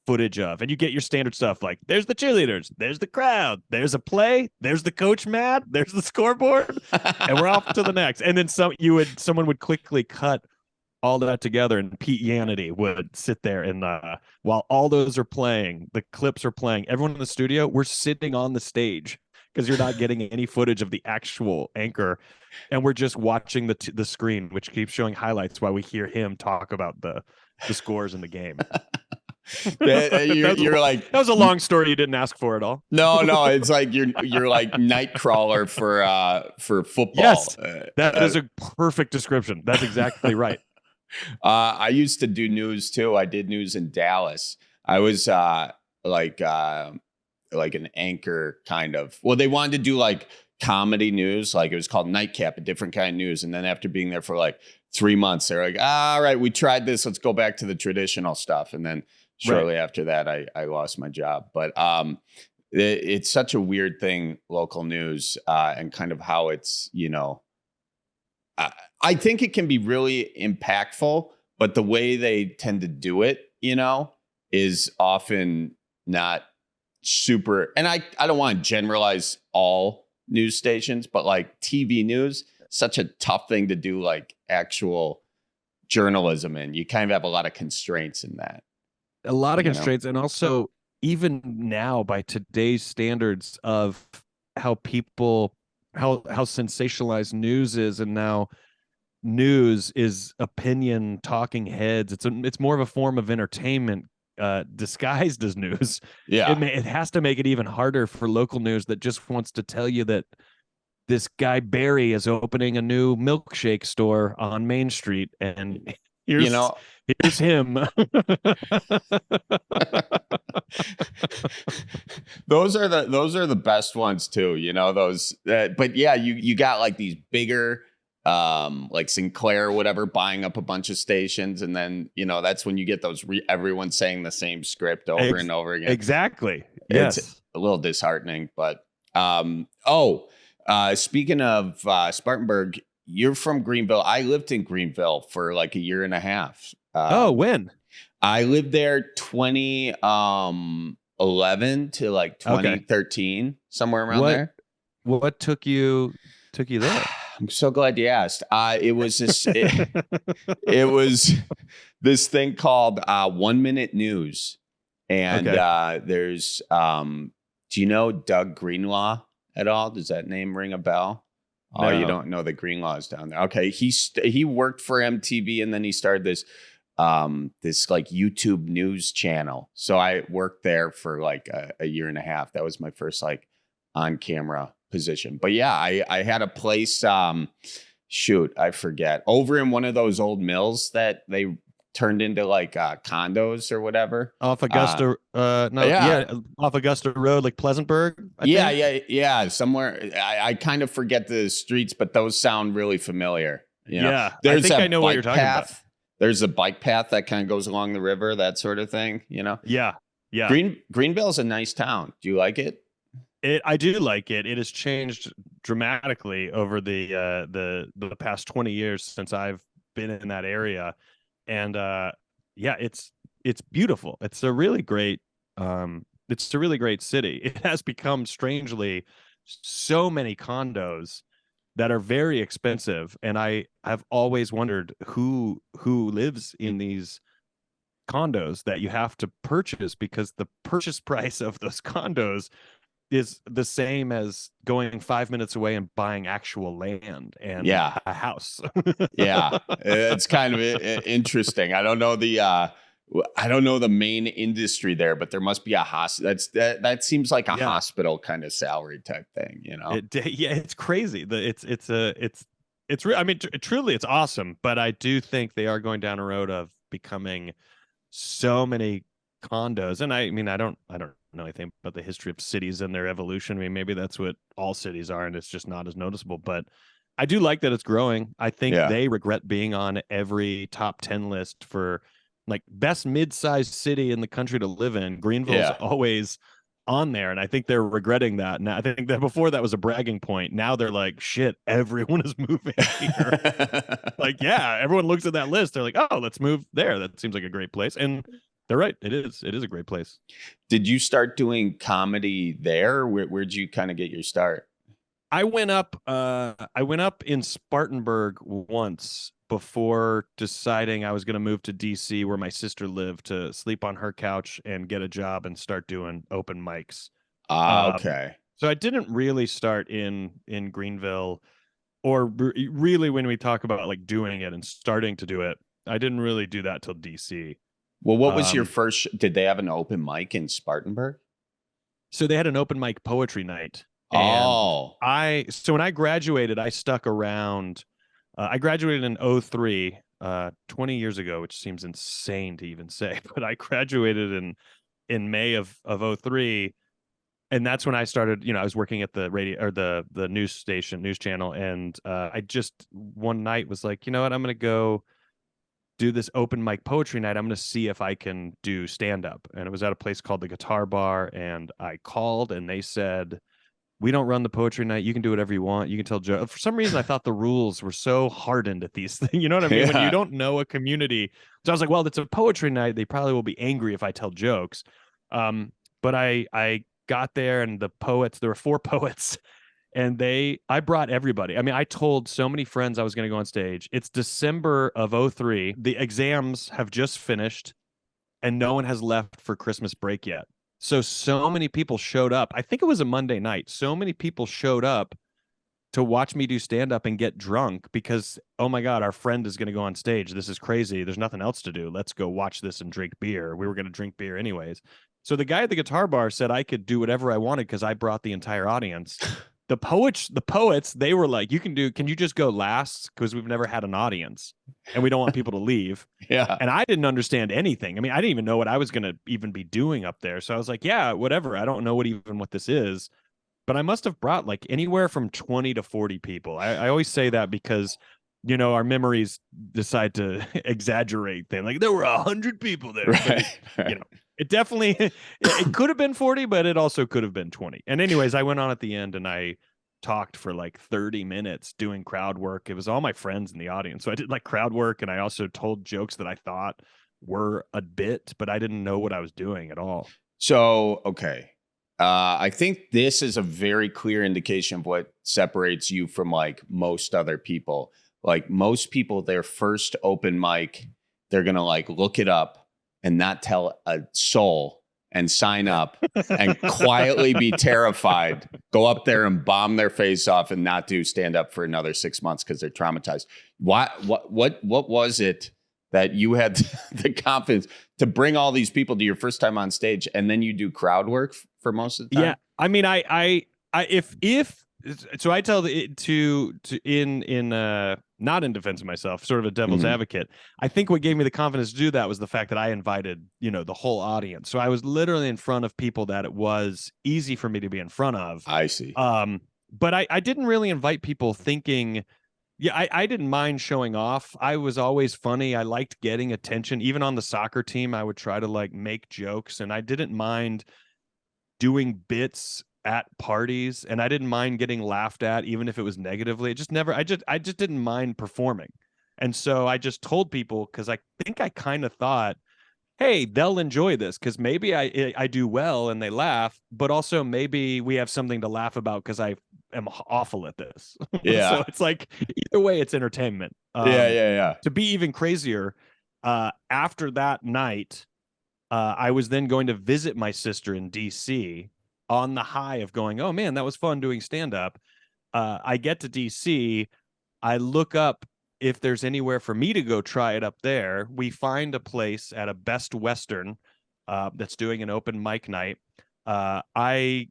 footage of. And you get your standard stuff like there's the cheerleaders, there's the crowd, there's a play, there's the coach mad, there's the scoreboard, and we're off to the next. And then someone would quickly cut all that together, and Pete Yanity would sit there and while all those are playing, the clips are playing, everyone in the studio, we're sitting on the stage because you're not getting any footage of the actual anchor. And we're just watching the screen, which keeps showing highlights while we hear him talk about the scores in the game. You're like, that was a long story you didn't ask for at all. No, it's like you're like Nightcrawler for football. Yes, that is a perfect description. That's exactly right. I used to do news too. I did news in Dallas. I was like an anchor kind of. Well, they wanted to do like comedy news, like it was called Nightcap, a different kind of news. And then after being there for like 3 months, they're like, all right, we tried this. Let's go back to the traditional stuff. And then shortly after that, I lost my job. But it's such a weird thing, local news, and kind of how it's, I think it can be really impactful, but the way they tend to do it, is often not super, and I don't want to generalize all news stations, but like TV news, such a tough thing to do, like actual journalism in. You kind of have a lot of constraints in that. A lot of constraints, and also even now by today's standards of how people how sensationalized news is, and now news is opinion, talking heads. It's more of a form of entertainment disguised as news. Yeah, it has to make it even harder for local news that just wants to tell you that this guy Barry is opening a new milkshake store on Main Street, and here's him. Those are the best ones too. Those. But yeah, you got like these bigger, like Sinclair or whatever, buying up a bunch of stations, and then that's when you get those everyone saying the same script over and over again. Exactly. It's a little disheartening, but speaking of Spartanburg, you're from Greenville. I lived in Greenville for like a year and a half. When? I lived there 2011 to like 2013, somewhere around there. What took you there? I'm so glad you asked. It was this. It was this thing called 1 Minute News, and there's. Do you know Doug Greenlaw at all? Does that name ring a bell? No. Oh, you don't know the Greenlaws down there. Okay, he worked for MTV, and then he started this like YouTube news channel. So I worked there for like a year and a half. That was my first like on camera position. But yeah, I had a place. Shoot, I forget, over in one of those old mills that they turned into like condos or whatever off Augusta. Off Augusta Road, like Pleasantburg. Yeah. Somewhere I kind of forget the streets, but those sound really familiar. Yeah, I think I know what you're talking about. There's a bike path that kind of goes along the river, that sort of thing. Yeah. Greenville is a nice town. Do you like it? I do like it. It has changed dramatically over the past 20 years since I've been in that area. And it's beautiful. It's a really great city. It has become strangely so many condos that are very expensive, and I have always wondered who lives in these condos that you have to purchase, because the purchase price of those condos is the same as going 5 minutes away and buying actual land and a house. Yeah, it's kind of interesting. I don't know the main industry there, but there must be a hospital. That seems like a hospital kind of salary type thing, it's crazy. Truly it's awesome, but I do think they are going down a road of becoming so many condos. And I don't know anything about the history of cities and their evolution. Maybe that's what all cities are, and it's just not as noticeable, but I do like that it's growing. I think they regret being on every top 10 list for like best mid-sized city in the country to live in. Greenville's always on there, and I think they're regretting that. Now I think that before that was a bragging point. Now they're like, shit, everyone is moving here. Everyone looks at that list, they're like, oh, let's move there. That seems like a great place. And they're right. It is a great place. Did you start doing comedy there? Where'd you kind of get your start? I went up in Spartanburg once before deciding I was going to move to DC, where my sister lived, to sleep on her couch and get a job and start doing open mics. Okay. So I didn't really start in Greenville, or really when we talk about like doing it and starting to do it, I didn't really do that till DC. Well, what was your first? Did they have an open mic in Spartanburg? So they had an open mic poetry night. So when I graduated, I stuck around. I graduated in 2003, 20 years ago, which seems insane to even say, but I graduated in May of 2003, and that's when I started. I was working at the radio, or the news channel, and I just one night was like, you know what, I'm gonna go do this open mic poetry night. I'm going to see if I can do stand up. And it was at a place called the Guitar Bar. And I called, and they said, we don't run the poetry night. You can do whatever you want. You can tell jokes. For some reason, I thought the rules were so hardened at these things. You know what I mean? When you don't know a community. So I was like, well, it's a poetry night. They probably will be angry if I tell jokes. But I got there, and the poets, there were 4 poets, and I brought everybody. I mean, I told so many friends I was going to go on stage. It's December of 2003. The exams have just finished, and no one has left for Christmas break yet. So many people showed up. I think it was a Monday night. So many people showed up to watch me do stand-up and get drunk because, oh my God, our friend is going to go on stage. This is crazy. There's nothing else to do. Let's go watch this and drink beer. We were going to drink beer anyways. So the guy at the guitar bar said I could do whatever I wanted because I brought the entire audience. The poets, they were like, can you just go last? Because we've never had an audience and we don't want people to leave. Yeah. And I didn't understand anything. I mean, I didn't even know what I was going to even be doing up there. So I was like, yeah, whatever. I don't know what this is. But I must have brought like anywhere from 20 to 40 people. I always say that because, our memories decide to exaggerate things. Like there were 100 people there. Right. It definitely, it could have been 40, but it also could have been 20. And anyways, I went on at the end and I talked for like 30 minutes doing crowd work. It was all my friends in the audience. So I did like crowd work, and I also told jokes that I thought were a bit, but I didn't know what I was doing at all. So, okay. I think this is a very clear indication of what separates you from like most other people. Like most people, their first open mic, they're going to like look it up and not tell a soul and sign up and quietly be terrified, go up there and bomb their face off and not do stand up for another 6 months because they're traumatized. What was it that you had the confidence to bring all these people to your first time on stage, and then you do crowd work for most of the time? Yeah, I mean, so I tell it to not in defense of myself, sort of a devil's advocate. I think what gave me the confidence to do that was the fact that I invited, the whole audience. So I was literally in front of people that it was easy for me to be in front of. I see. But I didn't really invite people thinking. Yeah, I didn't mind showing off. I was always funny. I liked getting attention. Even on the soccer team, I would try to like make jokes, and I didn't mind doing bits at parties, and I didn't mind getting laughed at, even if it was negatively. I just didn't mind performing. And so I just told people, because I think I kind of thought, hey, they'll enjoy this because maybe I do well and they laugh, but also maybe we have something to laugh about because I am awful at this. Yeah. So it's like either way, it's entertainment. Yeah. To be even crazier, after that night, I was then going to visit my sister in DC on the high of going, oh man, that was fun doing stand-up. I get to DC, I look up if there's anywhere for me to go try it up there. We find a place at a Best Western that's doing an open mic night. I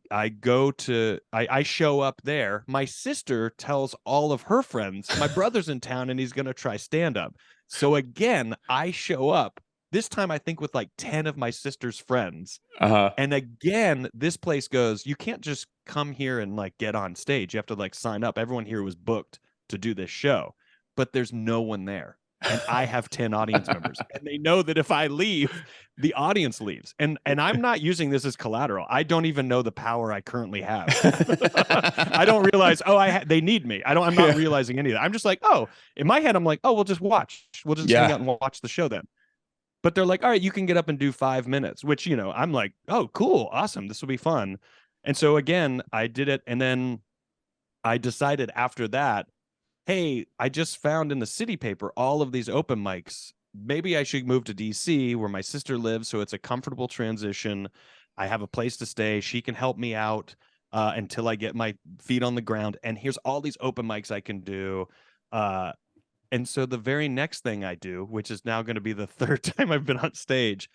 show up there. My sister tells all of her friends, my brother's in town and he's going to try stand-up. So again, I show up. This time, I think with like 10 of my sister's friends. And again, this place goes, you can't just come here and like get on stage. You have to like sign up. Everyone here was booked to do this show, but there's no one there. And I have 10 audience members, and they know that if I leave, the audience leaves. And I'm not using this as collateral. I don't even know the power I currently have. I don't realize, they need me. I'm not realizing any of that. I'm just like, in my head, I'm like, we'll just watch. We'll just hang out and watch the show then. But they're like, all right, you can get up and do 5 minutes, which, I'm like, oh, cool. Awesome. This will be fun. And so again, I did it. And then I decided after that, hey, I just found in the city paper all of these open mics. Maybe I should move to DC where my sister lives. So it's a comfortable transition. I have a place to stay. She can help me out until I get my feet on the ground. And here's all these open mics I can do. And so the very next thing I do, which is now going to be the 3rd time I've been on stage,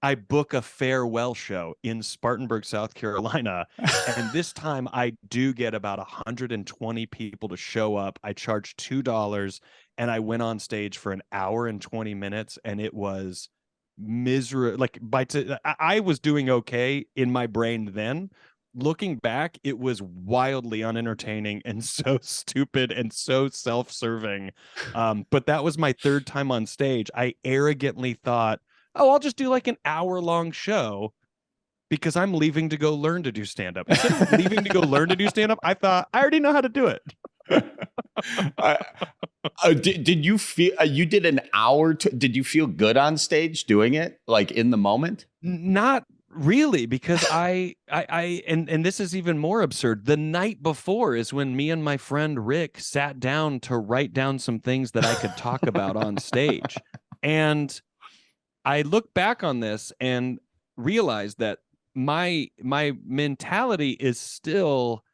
I book a farewell show in Spartanburg, South Carolina. And this time I do get about 120 people to show up. I charge $2 and I went on stage for an hour and 20 minutes. And it was miserable. Like I was doing okay in my brain then. Looking back, it was wildly unentertaining and so stupid and so self-serving. But that was my 3rd time on stage. I arrogantly thought, I'll just do like an hour-long show because I'm leaving to go learn to do stand-up. Instead of leaving to go learn to do stand-up, I thought, I already know how to do it. Did you feel you did an hour? Did you feel good on stage doing it, like in the moment? Not Really, because and this is even more absurd. The night before is when me and my friend Rick sat down to write down some things that I could talk about on stage. And I look back on this and realize that my mentality is still,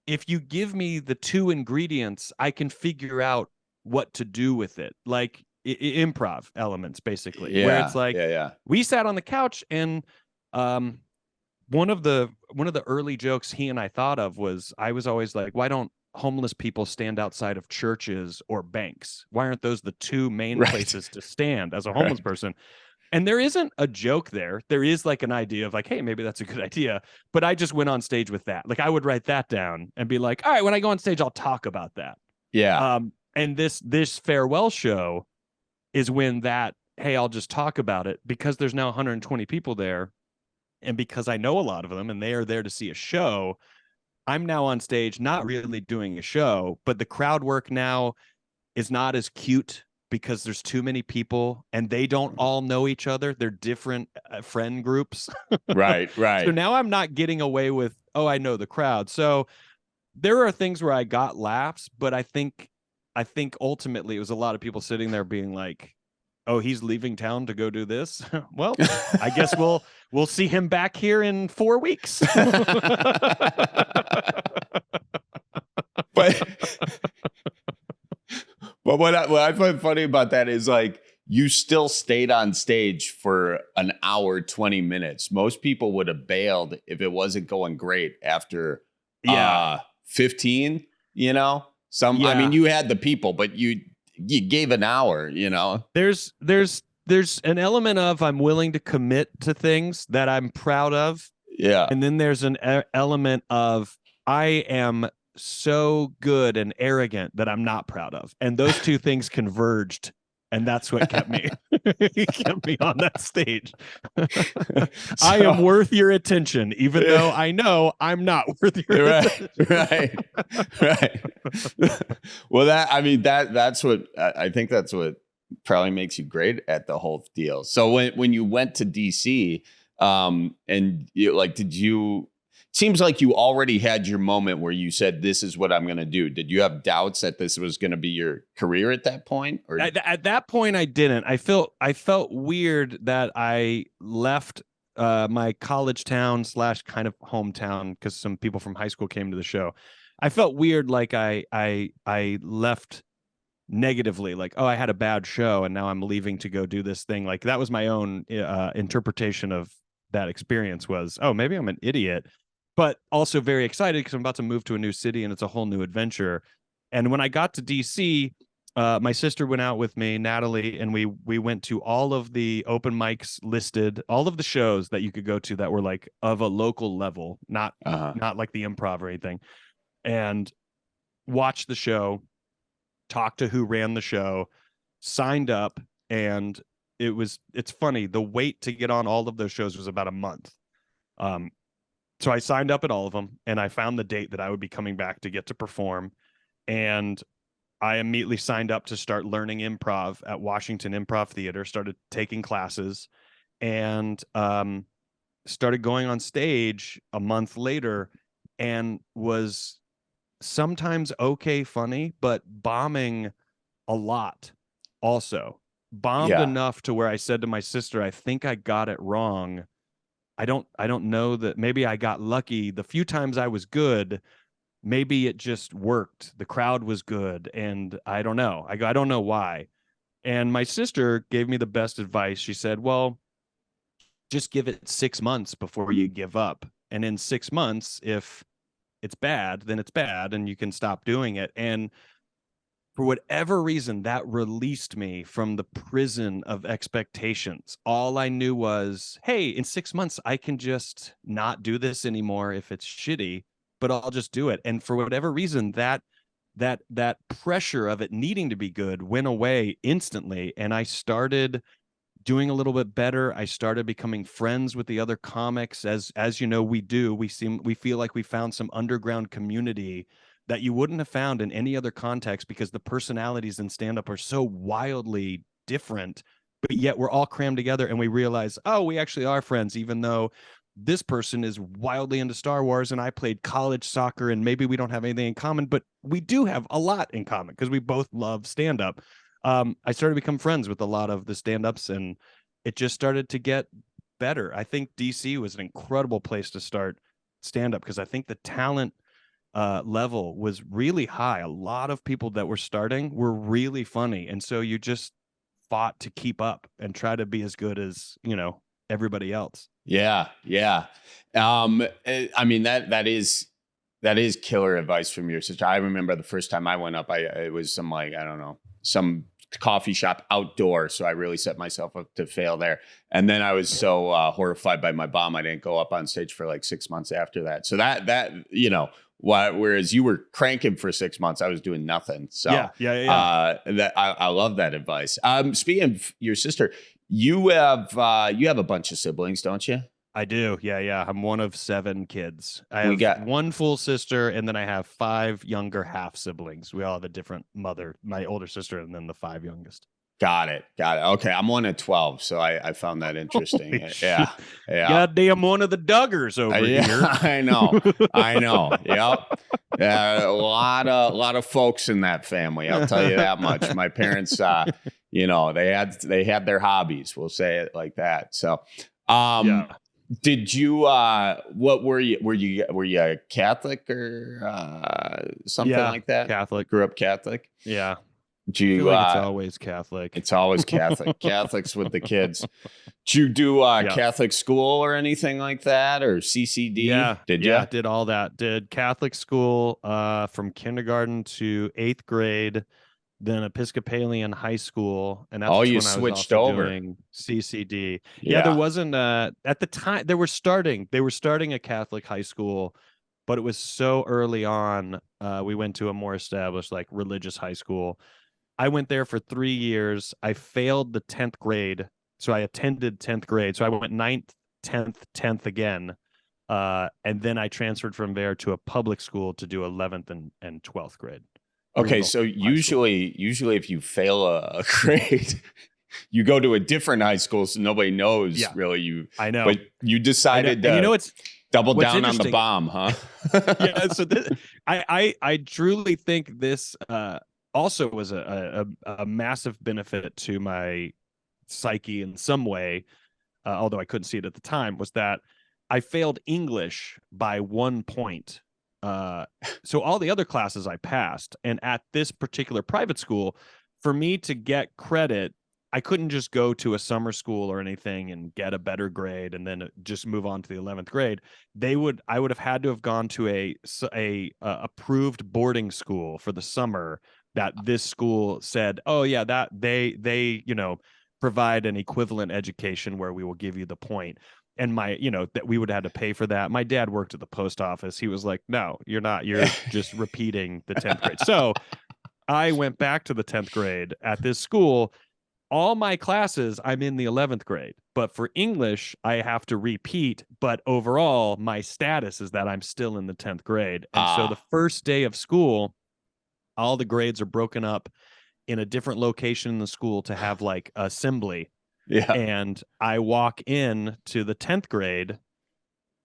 if you give me the two ingredients, I can figure out what to do with it. Like improv elements, basically, where it's like, we sat on the couch and one of the early jokes he and I thought of was, I was always like, why don't homeless people stand outside of churches or banks? Why aren't those the two main places to stand as a homeless person? And there isn't a joke there. There is like an idea of like, hey, maybe that's a good idea. But I just went on stage with that. Like I would write that down and be like, all right, when I go on stage, I'll talk about that. Yeah. And this farewell show is when that, hey, I'll just talk about it, because there's now 120 people there. And because I know a lot of them and they are there to see a show, I'm now on stage, not really doing a show, but the crowd work now is not as cute because there's too many people and they don't all know each other. They're different friend groups. Right. So now I'm not getting away with, oh, I know the crowd. So there are things where I got laughs, but I think ultimately it was a lot of people sitting there being like, oh, he's leaving town to go do this. Well, I guess we'll see him back here in 4 weeks. But what I find funny about that is like, you still stayed on stage for an hour, 20 minutes. Most people would have bailed if it wasn't going great after 15, you know? I mean, you had the people, but you gave an hour, you know? There's an element of, I'm willing to commit to things that I'm proud of. Yeah. And then there's an element of, I am so good and arrogant that I'm not proud of. And those two things converged. And that's what kept me on that stage. I am worth your attention, even though I know I'm not worth your attention. Right. Well, that's what I think, that's what probably makes you great at the whole deal. So when you went to DC, and seems like you already had your moment where you said, this is what I'm going to do. Did you have doubts that this was going to be your career at that point? Or at that point, I didn't. I felt weird that I left my college town / kind of hometown, because some people from high school came to the show. I felt weird, like I left negatively, like, oh, I had a bad show and now I'm leaving to go do this thing. Like that was my own interpretation of that experience, was, oh, maybe I'm an idiot. But also very excited because I'm about to move to a new city and it's a whole new adventure. And when I got to DC, my sister went out with me, Natalie, and we went to all of the open mics listed, all of the shows that you could go to that were like of a local level, not like the Improv or anything, and watched the show, talked to who ran the show, signed up, and it's funny, the wait to get on all of those shows was about a month. So I signed up at all of them, and I found the date that I would be coming back to get to perform. And I immediately signed up to start learning improv at Washington Improv Theater, started taking classes, and started going on stage a month later, and was sometimes okay funny, but bombing a lot also. Bombed enough to where I said to my sister, I think I got it wrong. I don't know, that maybe I got lucky. The few times I was good, maybe it just worked. The crowd was good, and I don't know. I don't know why. And my sister gave me the best advice. She said, well, just give it 6 months before you give up. And in 6 months, if it's bad, then it's bad and you can stop doing it. And for whatever reason, that released me from the prison of expectations. All I knew was, hey, in 6 months, I can just not do this anymore if it's shitty, but I'll just do it. And for whatever reason, that pressure of it needing to be good went away instantly. And I started doing a little bit better. I started becoming friends with the other comics. As you know, we feel like we found some underground community that you wouldn't have found in any other context, because the personalities in stand-up are so wildly different but yet we're all crammed together and we realize, oh, we actually are friends, even though this person is wildly into Star Wars and I played college soccer and maybe we don't have anything in common, but we do have a lot in common because we both love stand-up. I started to become friends with a lot of the stand-ups and it just started to get better. I think DC was an incredible place to start stand-up because I think the talent level was really high. A lot of people that were starting were really funny. And so you just fought to keep up and try to be as good as, everybody else. Yeah. I mean, that is killer advice from your sister. I remember the first time I went up, it was some I don't know, some coffee shop outdoor. So I really set myself up to fail there. And then I was so horrified by my bomb, I didn't go up on stage for like 6 months after that. So that whereas you were cranking for 6 months, I was doing nothing. So yeah. That I love that advice. Speaking of your sister, you have a bunch of siblings, don't you? I do. Yeah. I'm one of 7 kids. I have one full sister, and then I have 5 younger half siblings. We all have a different mother, my older sister, and then the 5 youngest. Got it. Okay. I'm one of 12. So I found that interesting. Yeah. Goddamn one of the Duggars over here. I know. Yep. A lot of folks in that family. I'll tell you that much. My parents, they had their hobbies. We'll say it like that. So, did you, what were you a Catholic or something like that? Catholic. Grew up Catholic? Yeah. Do you, it's always Catholic. It's always Catholic. Catholics with the kids. Did you do Catholic school or anything like that, or CCD? Yeah. Did you? Yeah, did all that. Did Catholic school from kindergarten to 8th grade, then Episcopalian high school, and that's when you I was switched also over. doing CCD. Yeah, there wasn't at the time they were starting a Catholic high school, but it was so early on. We went to a more established like religious high school. I went there for 3 years. I failed the 10th grade. So I attended 10th grade. So I went 9th, 10th again. And then I transferred from there to a public school to do 11th and 12th grade. Okay. So usually if you fail a grade, you go to a different high school. So nobody knows really I know. But you decided to double down on the bomb, huh? Yeah. So I truly think this, also was a massive benefit to my psyche in some way, although I couldn't see it at the time, was that I failed English by 1 point. So all the other classes I passed. And at this particular private school, for me to get credit, I couldn't just go to a summer school or anything and get a better grade and then just move on to the 11th grade. I would have had to have gone to a approved boarding school for the summer that this school said, oh yeah, that they provide an equivalent education where we will give you the point. And that we would have had to pay for that. My dad worked at the post office. He was like, no, you're not. You're just repeating the 10th grade. So I went back to the 10th grade at this school. All my classes, I'm in the 11th grade. But for English, I have to repeat. But overall, my status is that I'm still in the 10th grade. And so the first day of school, all the grades are broken up in a different location in the school to have like assembly. Yeah. And I walk in to the 10th grade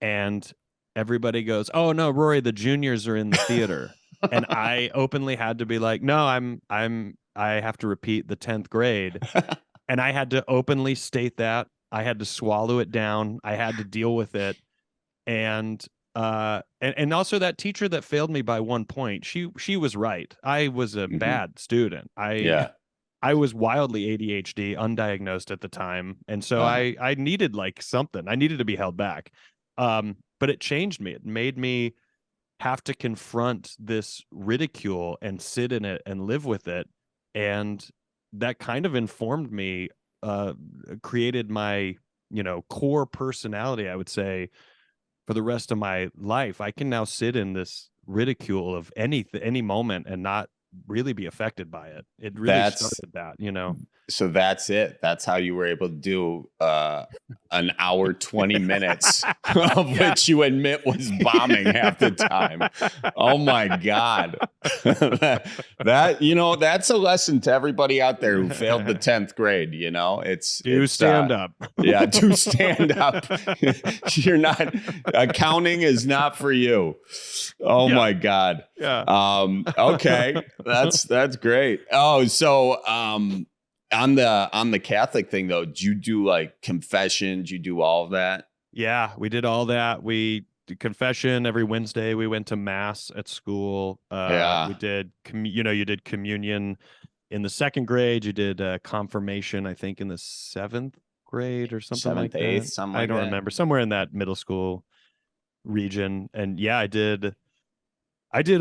and everybody goes, oh no, Rory, the juniors are in the theater. And I openly had to be like, no, I have to repeat the 10th grade. And I had to openly state that. I had to swallow it down. I had to deal with it. And also that teacher that failed me by 1 point, she was right. I was a bad student. I was wildly ADHD, undiagnosed at the time. And so I needed like something. I needed to be held back. But it changed me. It made me have to confront this ridicule and sit in it and live with it. And that kind of informed me, created my, core personality, I would say, for the rest of my life. I can now sit in this ridicule of any moment and not really be affected by it. It really That's started that, you know. so that's it. That's how you were able to do an hour 20 minutes of which you admit was bombing half the time. Oh my God. that you know, that's a lesson to everybody out there who failed the 10th grade. You know, it's stand up. Yeah, do stand up. You're not, accounting is not for you. Oh my God. Yeah. Okay. That's great. Oh, so on the Catholic thing though, did you do like confession? Did you do all of that? Yeah, we did all that. We did confession every Wednesday. We went to mass at school. We did, you did communion in the 2nd grade. You did confirmation, I think, in the 7th grade or something 7th, like 8th, that. something like I don't that. remember. Somewhere in that middle school region. And yeah, I did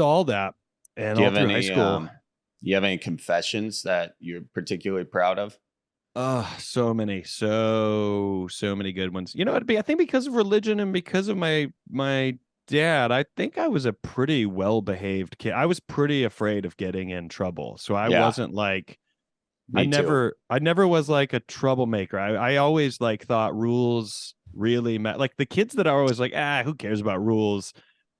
all that. And all through high school. Do you have any confessions that you're particularly proud of? So many good ones. You know, I think because of religion and because of my dad, I think I was a pretty well-behaved kid. I was pretty afraid of getting in trouble. So I wasn't like, I never was like a troublemaker. I always like thought rules really like the kids that are always like, who cares about rules?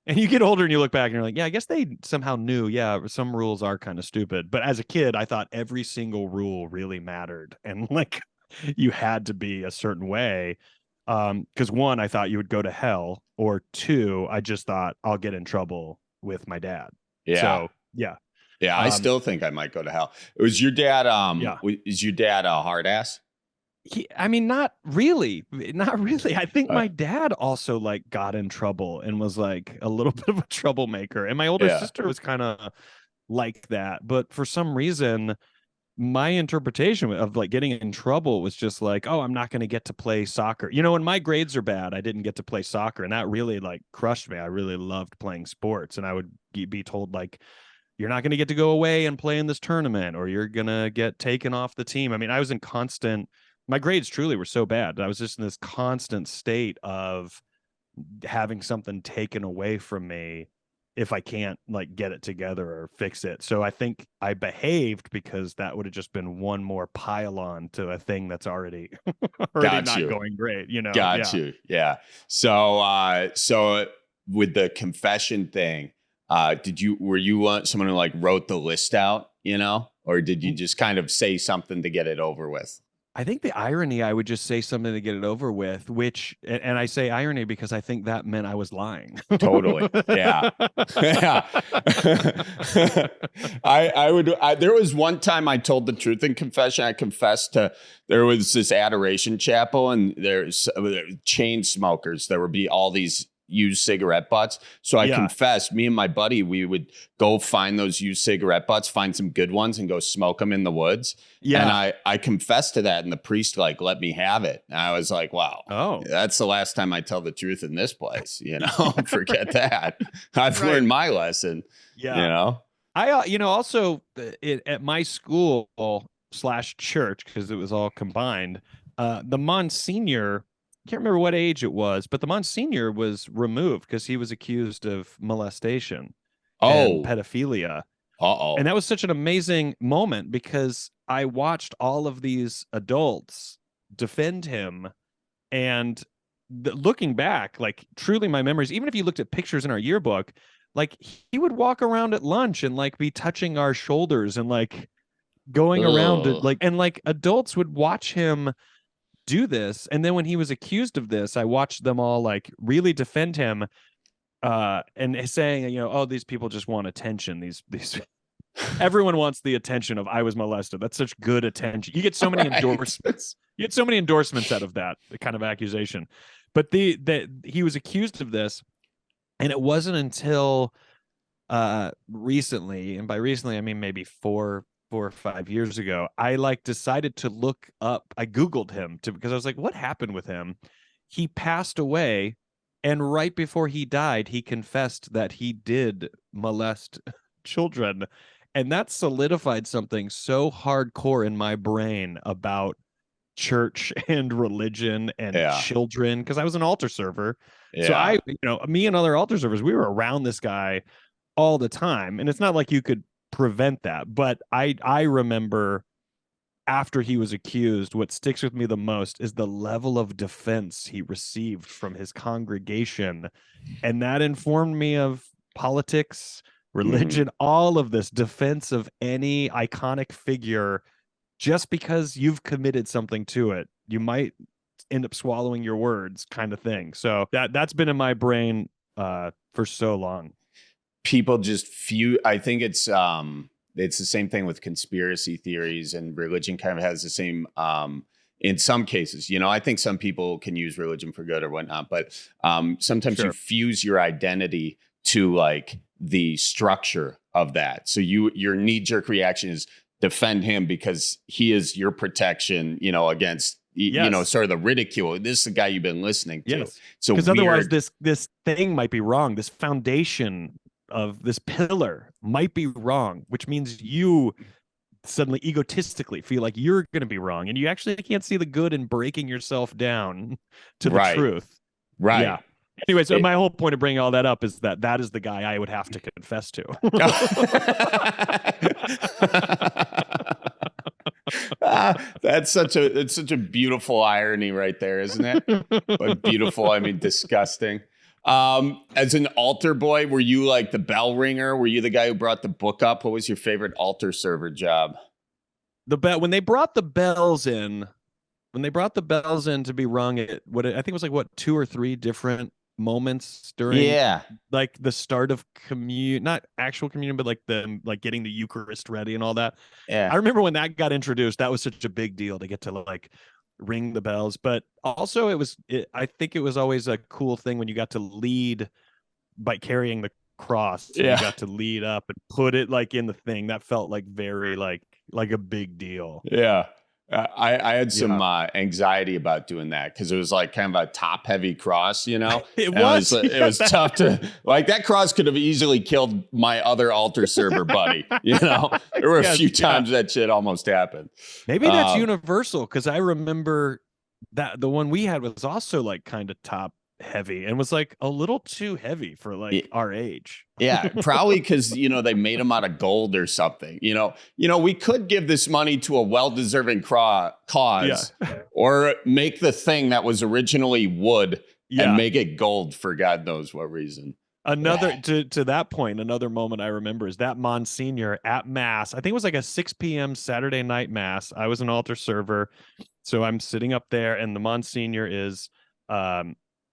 And you get older and you look back and you're like, yeah, I guess they somehow knew. Yeah, some rules are kind of stupid. But as a kid, I thought every single rule really mattered. And like you had to be a certain way. Because 1, I thought you would go to hell. Or 2, I just thought I'll get in trouble with my dad. Yeah. So, yeah. Yeah, I still think I might go to hell. Was your dad, is your dad a hard ass? I mean, not really. I think my dad also like got in trouble and was like a little bit of a troublemaker. And my older sister was kind of like that. But for some reason, my interpretation of like getting in trouble was just like, oh, I'm not going to get to play soccer. You know, when my grades are bad, I didn't get to play soccer. And that really like crushed me. I really loved playing sports. And I would be told like, you're not going to get to go away and play in this tournament, or you're going to get taken off the team. I mean, I was in my grades truly were so bad. I was just in this constant state of having something taken away from me if I can't like get it together or fix it. So I think I behaved because that would have just been one more pile on to a thing that's already not going great, you know? Got you. Yeah. So with the confession thing, were you someone who like wrote the list out, you know, or did you just kind of say something to get it over with? I think the irony, I would just say something to get it over with, and I say irony because I think that meant I was lying. Totally. Yeah. Yeah. There was one time I told the truth in confession. I confessed there was this adoration chapel and there's chain smokers. There would be all these used cigarette butts. So I confessed, me and my buddy, we would go find those used cigarette butts, find some good ones and go smoke them in the woods. Yeah. And I confessed to that and the priest like let me have it. And I was like, wow, that's the last time I tell the truth in this place. You know, forget that. I've learned my lesson. Yeah. You know, I, also at my school / church, because it was all combined, the Monsignor, I can't remember what age it was, but the Monsignor was removed because he was accused of molestation and pedophilia. And that was such an amazing moment because I watched all of these adults defend him. And looking back, like truly my memories, even if you looked at pictures in our yearbook, like he would walk around at lunch and like be touching our shoulders and like going around it, like, and like adults would watch him do this. And then when he was accused of this, I watched them all like really defend him and saying, you know, oh, these people just want attention. These everyone wants the attention of I was molested. That's such good attention. You get so many endorsements. You get so many endorsements out of that kind of accusation. But he was accused of this, and it wasn't until recently, and by recently I mean maybe 4 or 5 years ago, I like decided to look up. I Googled him because I was like, what happened with him? He passed away, and right before he died, he confessed that he did molest children, and that solidified something so hardcore in my brain about church and religion and children, because I was an altar server. So me and other altar servers, we were around this guy all the time, and it's not like you could prevent that. But I remember after he was accused, what sticks with me the most is the level of defense he received from his congregation. And that informed me of politics, religion, all of this defense of any iconic figure. Just because you've committed something to it, you might end up swallowing your words, kind of thing. So that's been in my brain for so long. People just I think it's the same thing with conspiracy theories, and religion kind of has the same in some cases. You know, I think some people can use religion for good or whatnot, but sometimes you fuse your identity to like the structure of that. So your knee-jerk reaction is defend him because he is your protection, you know, against you know, sort of the ridicule. This is the guy you've been listening to. Yes. So because otherwise this thing might be wrong. This foundation of this pillar might be wrong, which means you suddenly egotistically feel like you're going to be wrong, and you actually can't see the good in breaking yourself down to the truth. Right. Yeah. Anyway, so my whole point of bringing all that up is that is the guy I would have to confess to. It's such a beautiful irony right there, isn't it? But beautiful, I mean, disgusting. As an altar boy, were you like the bell ringer? Were you the guy who brought the book up? What was your favorite altar server job? When they brought the bells in to be rung at I think it was like 2 or 3 different moments during like the start of not actual communion, but like getting the Eucharist ready and all that. I remember when that got introduced, that was such a big deal to get to like ring the bells. But also I think it was always a cool thing when you got to lead by carrying the cross. You got to lead up and put it like in the thing. That felt like very like a big deal. I had some anxiety about doing that because it was like kind of a top heavy cross, you know. It was tough to like. That cross could have easily killed my other altar server buddy. You know, there were a few times that shit almost happened. Maybe that's universal, because I remember that the one we had was also like kind of top heavy and was like a little too heavy for like our age. Yeah, probably because, you know, they made them out of gold or something. You know, we could give this money to a well-deserving cause or make the thing that was originally wood and make it gold for God knows what reason. To that point, another moment I remember is that Monsignor at Mass. I think it was like a 6 p.m. Saturday night Mass. I was an altar server, so I'm sitting up there, and the Monsignor is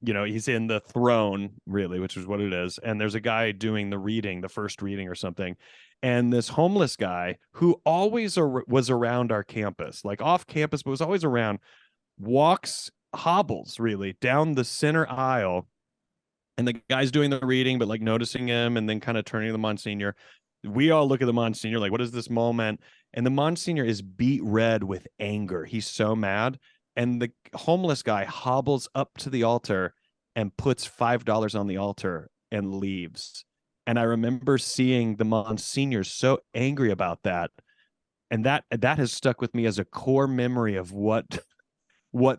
you know, he's in the throne, really, which is what it is. And there's a guy doing the first reading or something. And this homeless guy who always was around our campus, like off campus, but was always around, hobbles really down the center aisle. And the guy's doing the reading, but like noticing him and then kind of turning to the Monsignor. We all look at the Monsignor like, what is this moment? And the Monsignor is beet red with anger. He's so mad. And the homeless guy hobbles up to the altar and puts $5 on the altar and leaves. And I remember seeing the Monsignor so angry about that. And that has stuck with me as a core memory of what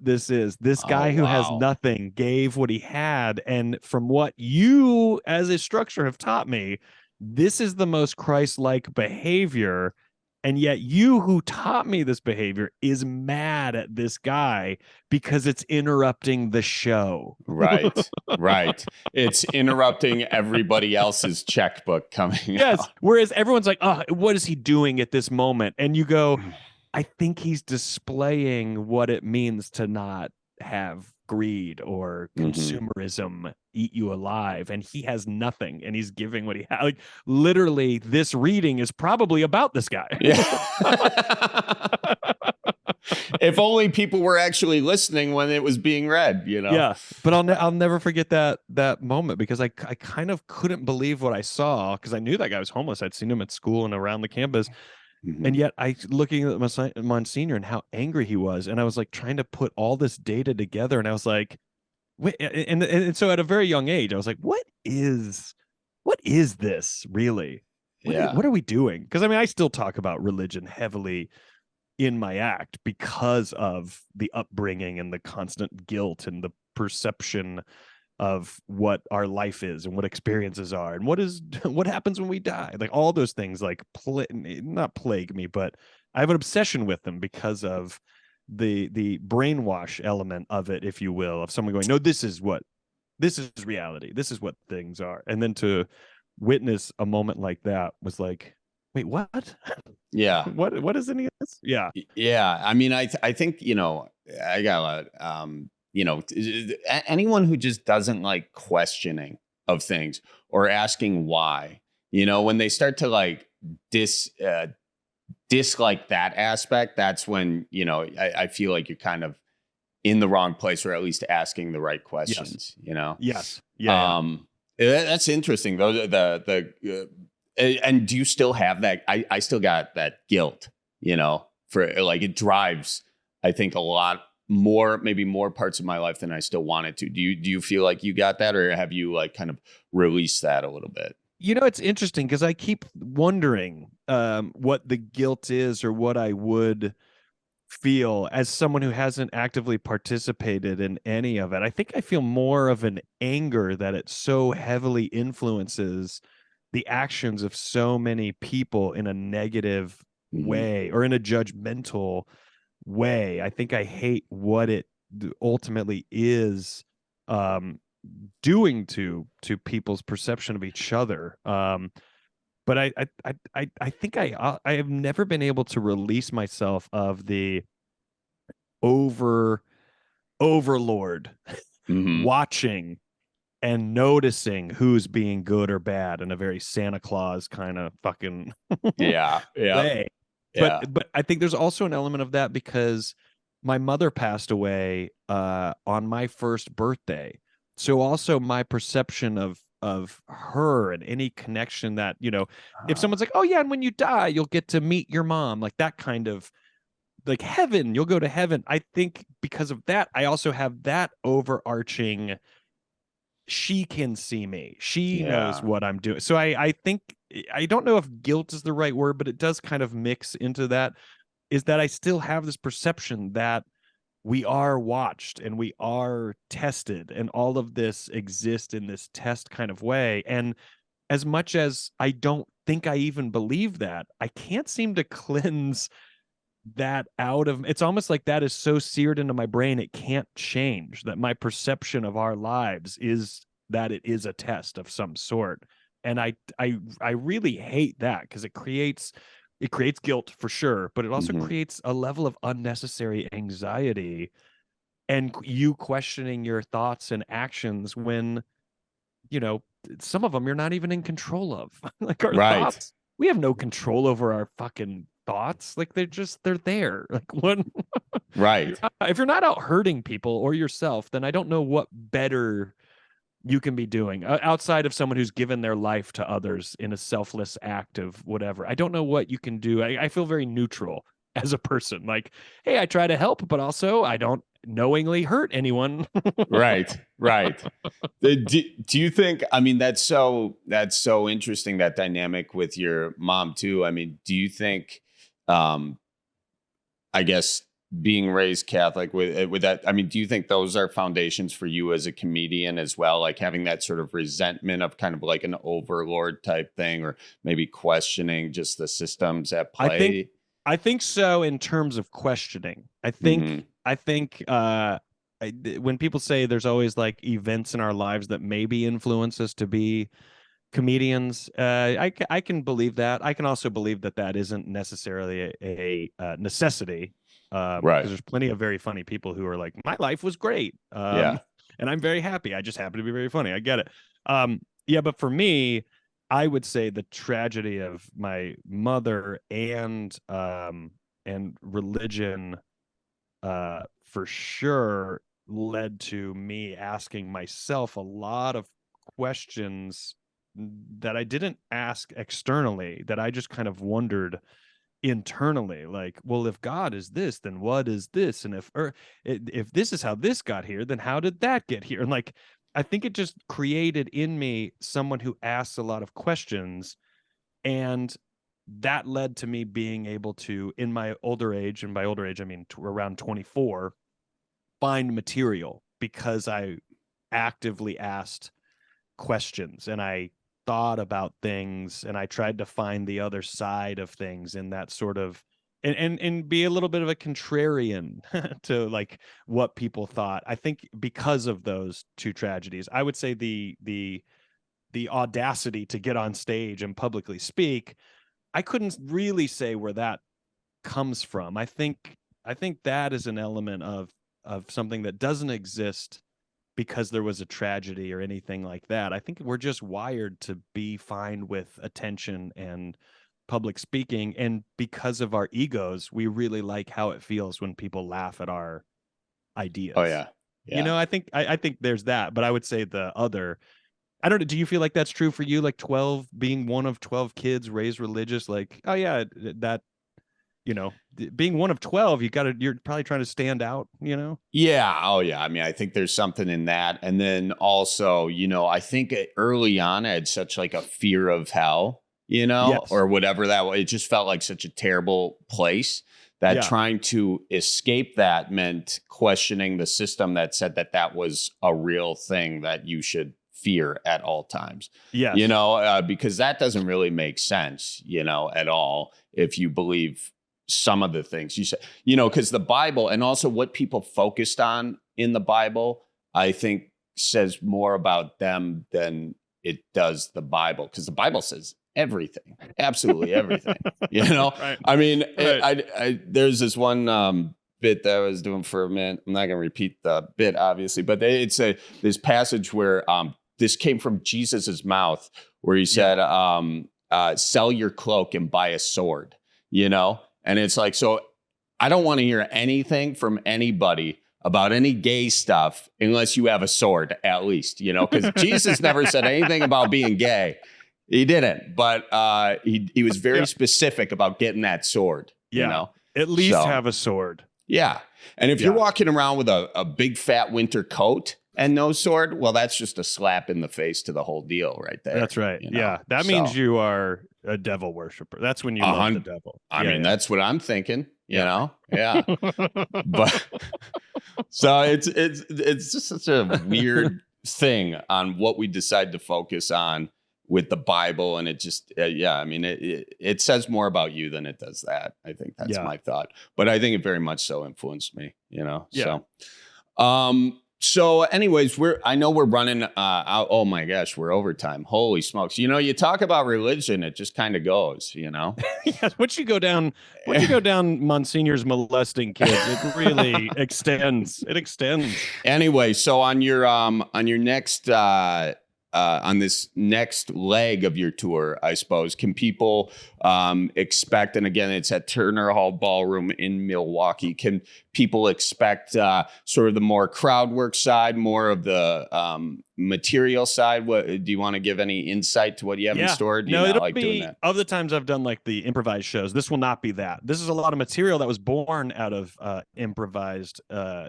this is. This guy who has nothing gave what he had. And from what you as a structure have taught me, this is the most Christ-like behavior. And yet you who taught me this behavior is mad at this guy because it's interrupting the show. Right. It's interrupting everybody else's checkbook coming out. Whereas everyone's like, oh, what is he doing at this moment? And you go, I think he's displaying what it means to not have greed or consumerism eat you alive, and he has nothing and he's giving what he has. Like literally this reading is probably about this guy. If only people were actually listening when it was being read, you know. But I'll never forget that moment, because I kind of couldn't believe what I saw, because I knew that guy was homeless. I'd seen him at school and around the campus. And yet looking at Monsignor and how angry he was, and I was like trying to put all this data together, and I was like, wait, and so at a very young age, I was like, what is this really? What are we doing? Because I mean, I still talk about religion heavily in my act because of the upbringing and the constant guilt and the perception of what our life is and what experiences are and what happens when we die. Like all those things like not plague me, but I have an obsession with them because of the brainwash element of it, if you will, of someone going, no, this is reality. This is what things are. And then to witness a moment like that was like, wait, what? Yeah. What is any of this? Yeah. Yeah. I mean, I think, I got a lot, anyone who just doesn't like questioning of things or asking why, when they start to like dislike that aspect, that's when, I feel like you're kind of in the wrong place, or at least asking the right questions, Yes. Yeah. That's interesting though. And do you still have that? I still got that guilt, for like, it drives, I think, a lot more, maybe more parts of my life than I still wanted to. Do you feel like you got that, or have you like kind of released that a little bit? It's interesting because I keep wondering what the guilt is, or what I would feel as someone who hasn't actively participated in any of it. I think I feel more of an anger that it so heavily influences the actions of so many people in a negative way, or in a judgmental way. I think I hate what it ultimately is doing to people's perception of each other. But I think I have never been able to release myself of the overlord watching and noticing who's being good or bad in a very Santa Claus kind of fucking way. But I think there's also an element of that because my mother passed away on my first birthday. So also my perception of her and any connection that, if someone's like, oh yeah, and when you die, you'll get to meet your mom, like that kind of like heaven, you'll go to heaven. I think because of that, I also have that overarching, she can see me. She knows what I'm doing. So I think, I don't know if guilt is the right word, but it does kind of mix into that, is that I still have this perception that we are watched and we are tested, and all of this exists in this test kind of way. And as much as I don't think I even believe that, I can't seem to cleanse that out of, it's almost like that is so seared into my brain it can't change, that my perception of our lives is that it is a test of some sort. And I really hate that, because it creates guilt for sure, but it also creates a level of unnecessary anxiety and you questioning your thoughts and actions when, some of them you're not even in control of. Like our thoughts, we have no control over our fucking thoughts. Like they're there. Like when if you're not out hurting people or yourself, then I don't know what better you can be doing outside of someone who's given their life to others in a selfless act of whatever. I don't know what you can do. I feel very neutral as a person. Like, hey, I try to help, but also I don't knowingly hurt anyone. Right. Do you think, I mean, that's so interesting, that dynamic with your mom too. I mean, do you think, I guess, being raised Catholic with that, I mean, do you think those are foundations for you as a comedian as well? Like having that sort of resentment of kind of like an overlord type thing, or maybe questioning just the systems at play? I think so, in terms of questioning. I think when people say there's always like events in our lives that maybe influence us to be comedians, I can believe that. I can also believe that isn't necessarily a necessity. Because there's plenty of very funny people who are like, my life was great. And I'm very happy. I just happen to be very funny. I get it. But for me, I would say the tragedy of my mother and religion, for sure, led to me asking myself a lot of questions that I didn't ask externally, that I just kind of wondered internally. Like, well, if God is this, then what is this? And if this is how this got here, then how did that get here? And like, I think it just created in me someone who asks a lot of questions, and that led to me being able to, in my older age, and by older age I mean around 24, find material, because I actively asked questions, and I thought about things, and I tried to find the other side of things in that sort of, and be a little bit of a contrarian to like what people thought. I think because of those two tragedies, I would say the audacity to get on stage and publicly speak, I couldn't really say where that comes from. I think that is an element of something that doesn't exist because there was a tragedy or anything like that. I think we're just wired to be fine with attention and public speaking, and because of our egos, we really like how it feels when people laugh at our ideas. Oh yeah. You know, I think there's that, but I would say the other, I don't know, do you feel like that's true for you? Like 12, being one of 12 kids raised religious, like, oh yeah, that, you know, being one of 12, you're probably trying to stand out, you know? Yeah. Oh, yeah. I mean, I think there's something in that. And then also, you know, I think early on I had such like a fear of hell, you know, Yes. or whatever that was. It just felt like such a terrible place that trying to escape that meant questioning the system that said that that was a real thing that you should fear at all times. Yes. You know, because that doesn't really make sense, you know, at all if you believe some of the things you say, you know, because the Bible and also what people focused on in the Bible, I think says more about them than it does the Bible, because the Bible says everything, absolutely everything, you know. Right. I mean, Right. I there's this one bit that I was doing for a minute. I'm not going to repeat the bit, obviously, but it's this passage where this came from Jesus's mouth, where he said, "Sell your cloak and buy a sword," you know. And it's like, so I don't want to hear anything from anybody about any gay stuff unless you have a sword, at least, you know, because Jesus never said anything about being gay. He didn't, but he was very specific about getting that sword, you know. At least have a sword. Yeah. And if you're walking around with a big fat winter coat and no sword, well, that's just a slap in the face to the whole deal right there. That's right. You know? Yeah. That means you are a devil worshiper. That's when you love the devil. I mean, that's what I'm thinking, you know? Yeah. But so it's just such a weird thing on what we decide to focus on with the Bible. And it just, I mean, it says more about you than it does that. I think that's my thought. But I think it very much so influenced me, you know? Yeah. So anyways, I know we're running out. Oh my gosh, we're overtime. Holy smokes. You know, you talk about religion, it just kind of goes, you know. Once you go down Monsignor's molesting kids, it really extends. It extends. Anyway, so on your next on this next leg of your tour, I suppose, can people expect, and again, it's at Turner Hall Ballroom in Milwaukee, can people expect sort of the more crowd work side, more of the material side? What do you want to give any insight to what you have in store? Do you not like doing that? Of the times I've done like the improvised shows, this will not be that. This is a lot of material that was born out of improvised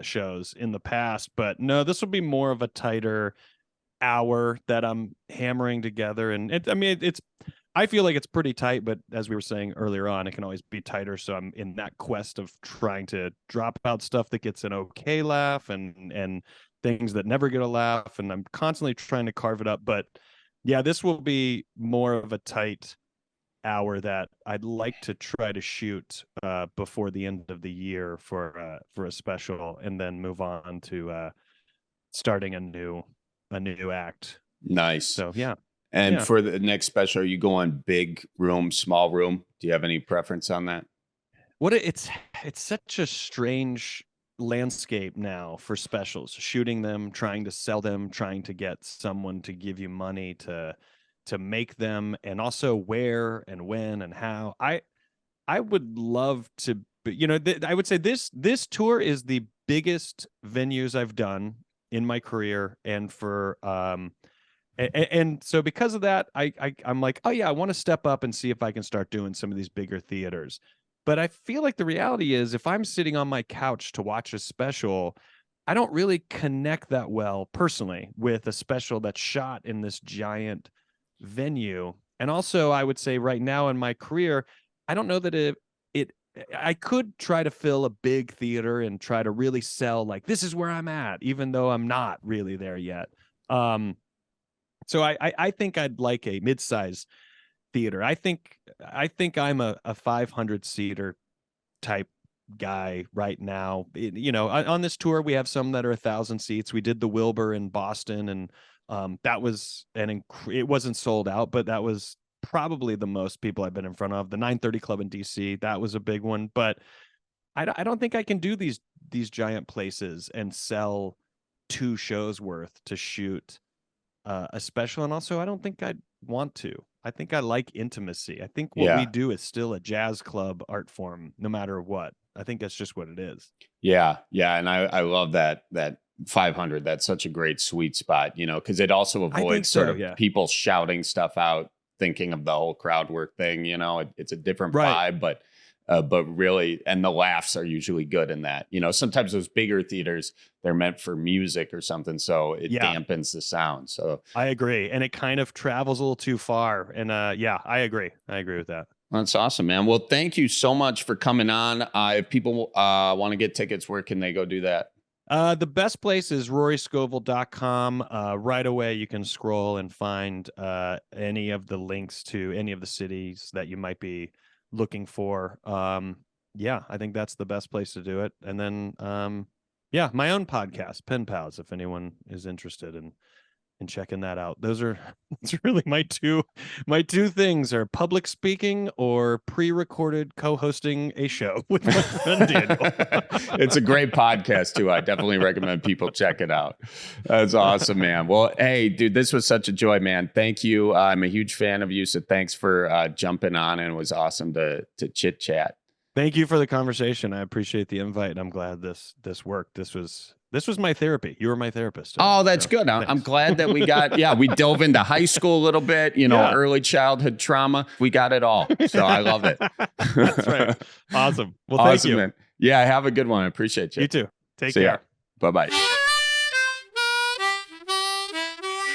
shows in the past, but no, this will be more of a tighter hour that I'm hammering together. And I feel like it's pretty tight, but as we were saying earlier on, it can always be tighter. So I'm in that quest of trying to drop out stuff that gets an okay laugh and things that never get a laugh. And I'm constantly trying to carve it up. But yeah, this will be more of a tight hour that I'd like to try to shoot before the end of the year for a special, and then move on to starting a new act. Nice. So yeah. And for the next special, are you going big room, small room? Do you have any preference on that? It's such a strange landscape now for specials, shooting them, trying to sell them, trying to get someone to give you money to make them, and also where and when and how. I would love to, you know, I would say this tour is the biggest venues I've done in my career, and for and so because of that, I'm like, oh yeah, I want to step up and see if I can start doing some of these bigger theaters. But I feel like the reality is, if I'm sitting on my couch to watch a special, I don't really connect that well personally with a special that's shot in this giant venue. And also, I would say right now in my career, I don't know that it I could try to fill a big theater and try to really sell like, this is where I'm at, even though I'm not really there yet. So I think I'd like a mid-size theater. I think I'm a 500 seater type guy right now. On this tour, we have some that are 1,000 seats. We did the Wilbur in Boston, and that was it wasn't sold out, but that was probably the most people I've been in front of. The 930 Club in DC, that was a big one, but I don't think I can do these giant places and sell 2 shows worth to shoot a special. And also, I don't think I'd want to. I think I like intimacy. I think what we do is still a jazz club art form, no matter what. I think that's just what it is. Yeah. And I love that 500. That's such a great sweet spot, because it also avoids people shouting stuff out, thinking of the whole crowd work thing. It's a different vibe, but really, and the laughs are usually good in that. Sometimes those bigger theaters, they're meant for music or something, so it dampens the sound. So I agree, and it kind of travels a little too far. And I agree with that. That's awesome, man. Well, thank you so much for coming on. If people want to get tickets, where can they go do that? The best place is roryscovel.com. Right away, you can scroll and find any of the links to any of the cities that you might be looking for. I think that's the best place to do it. And then my own podcast, Pen Pals, if anyone is interested in checking that out. It's really my two things are public speaking or pre-recorded co-hosting a show with my friend Daniel. It's a great podcast too. I definitely recommend people check it out. That's awesome, man. Well, hey, dude, this was such a joy, man. Thank you. I'm a huge fan of you, so thanks for jumping on, and it was awesome to chit chat. Thank you for the conversation. I appreciate the invite, and I'm glad this worked. This was my therapy. You were my therapist. Oh, that's good. I'm glad that we got, we dove into high school a little bit, early childhood trauma. We got it all. So I love it. That's right. Awesome. Well, awesome, thank you. Man. Yeah, have a good one. I appreciate you. You too. Take See care. Ya. Bye-bye.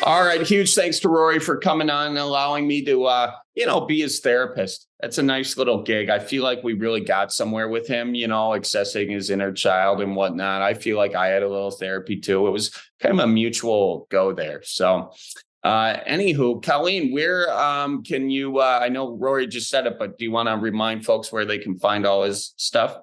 All right. Huge thanks to Rory for coming on and allowing me to, be his therapist. That's a nice little gig. I feel like we really got somewhere with him, accessing his inner child and whatnot. I feel like I had a little therapy too. It was kind of a mutual go there. So, anywho, Colleen, where can you, I know Rory just said it, but do you want to remind folks where they can find all his stuff?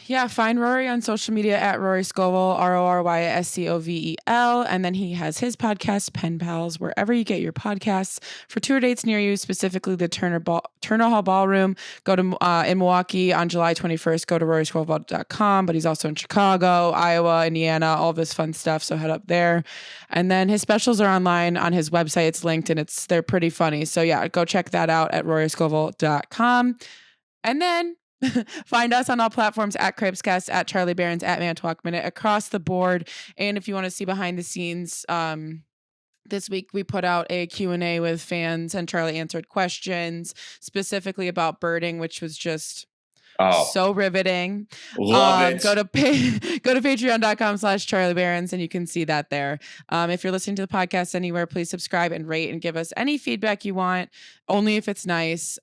Yeah, find Rory on social media at Rory Scovel, RORYSCOVEL. And then he has his podcast, Pen Pals, wherever you get your podcasts. For tour dates near you, specifically the Turner Hall Ballroom, go to in Milwaukee on July 21st, go to roryscovel.com. But he's also in Chicago, Iowa, Indiana, all of his fun stuff. So head up there. And then his specials are online on his website. It's linked and they're pretty funny. So yeah, go check that out at roryscovel.com. And then find us on all platforms at Cripescast, at Charlie Barron's, at Mantalk Minute, across the board. And if you want to see behind the scenes, this week we put out a Q&A with fans and Charlie answered questions specifically about birding, which was just so riveting. Love it. Go to patreon.com/Charlie Barons and you can see that there. If you're listening to the podcast anywhere, please subscribe and rate and give us any feedback you want, only if it's nice.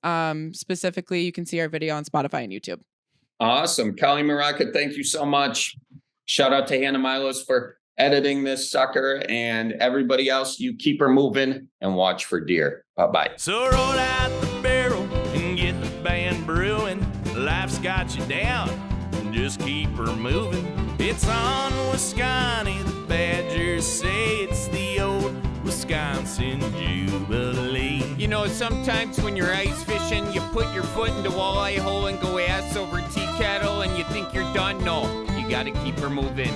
Specifically, you can see our video on Spotify and YouTube. Awesome. Colleen Maraca, thank you so much. Shout out to Hannah Milos for editing this sucker, and everybody else, you keep her moving and watch for deer. Bye-bye. So roll out the barrel and get the band brewing. Life's got you down, just keep her moving. It's on Wisconsin, the Badgers say it's the old Wisconsin Jubilee. Sometimes when you're ice fishing, you put your foot in the walleye hole and go ass over tea kettle and you think you're done. No, you gotta keep her moving.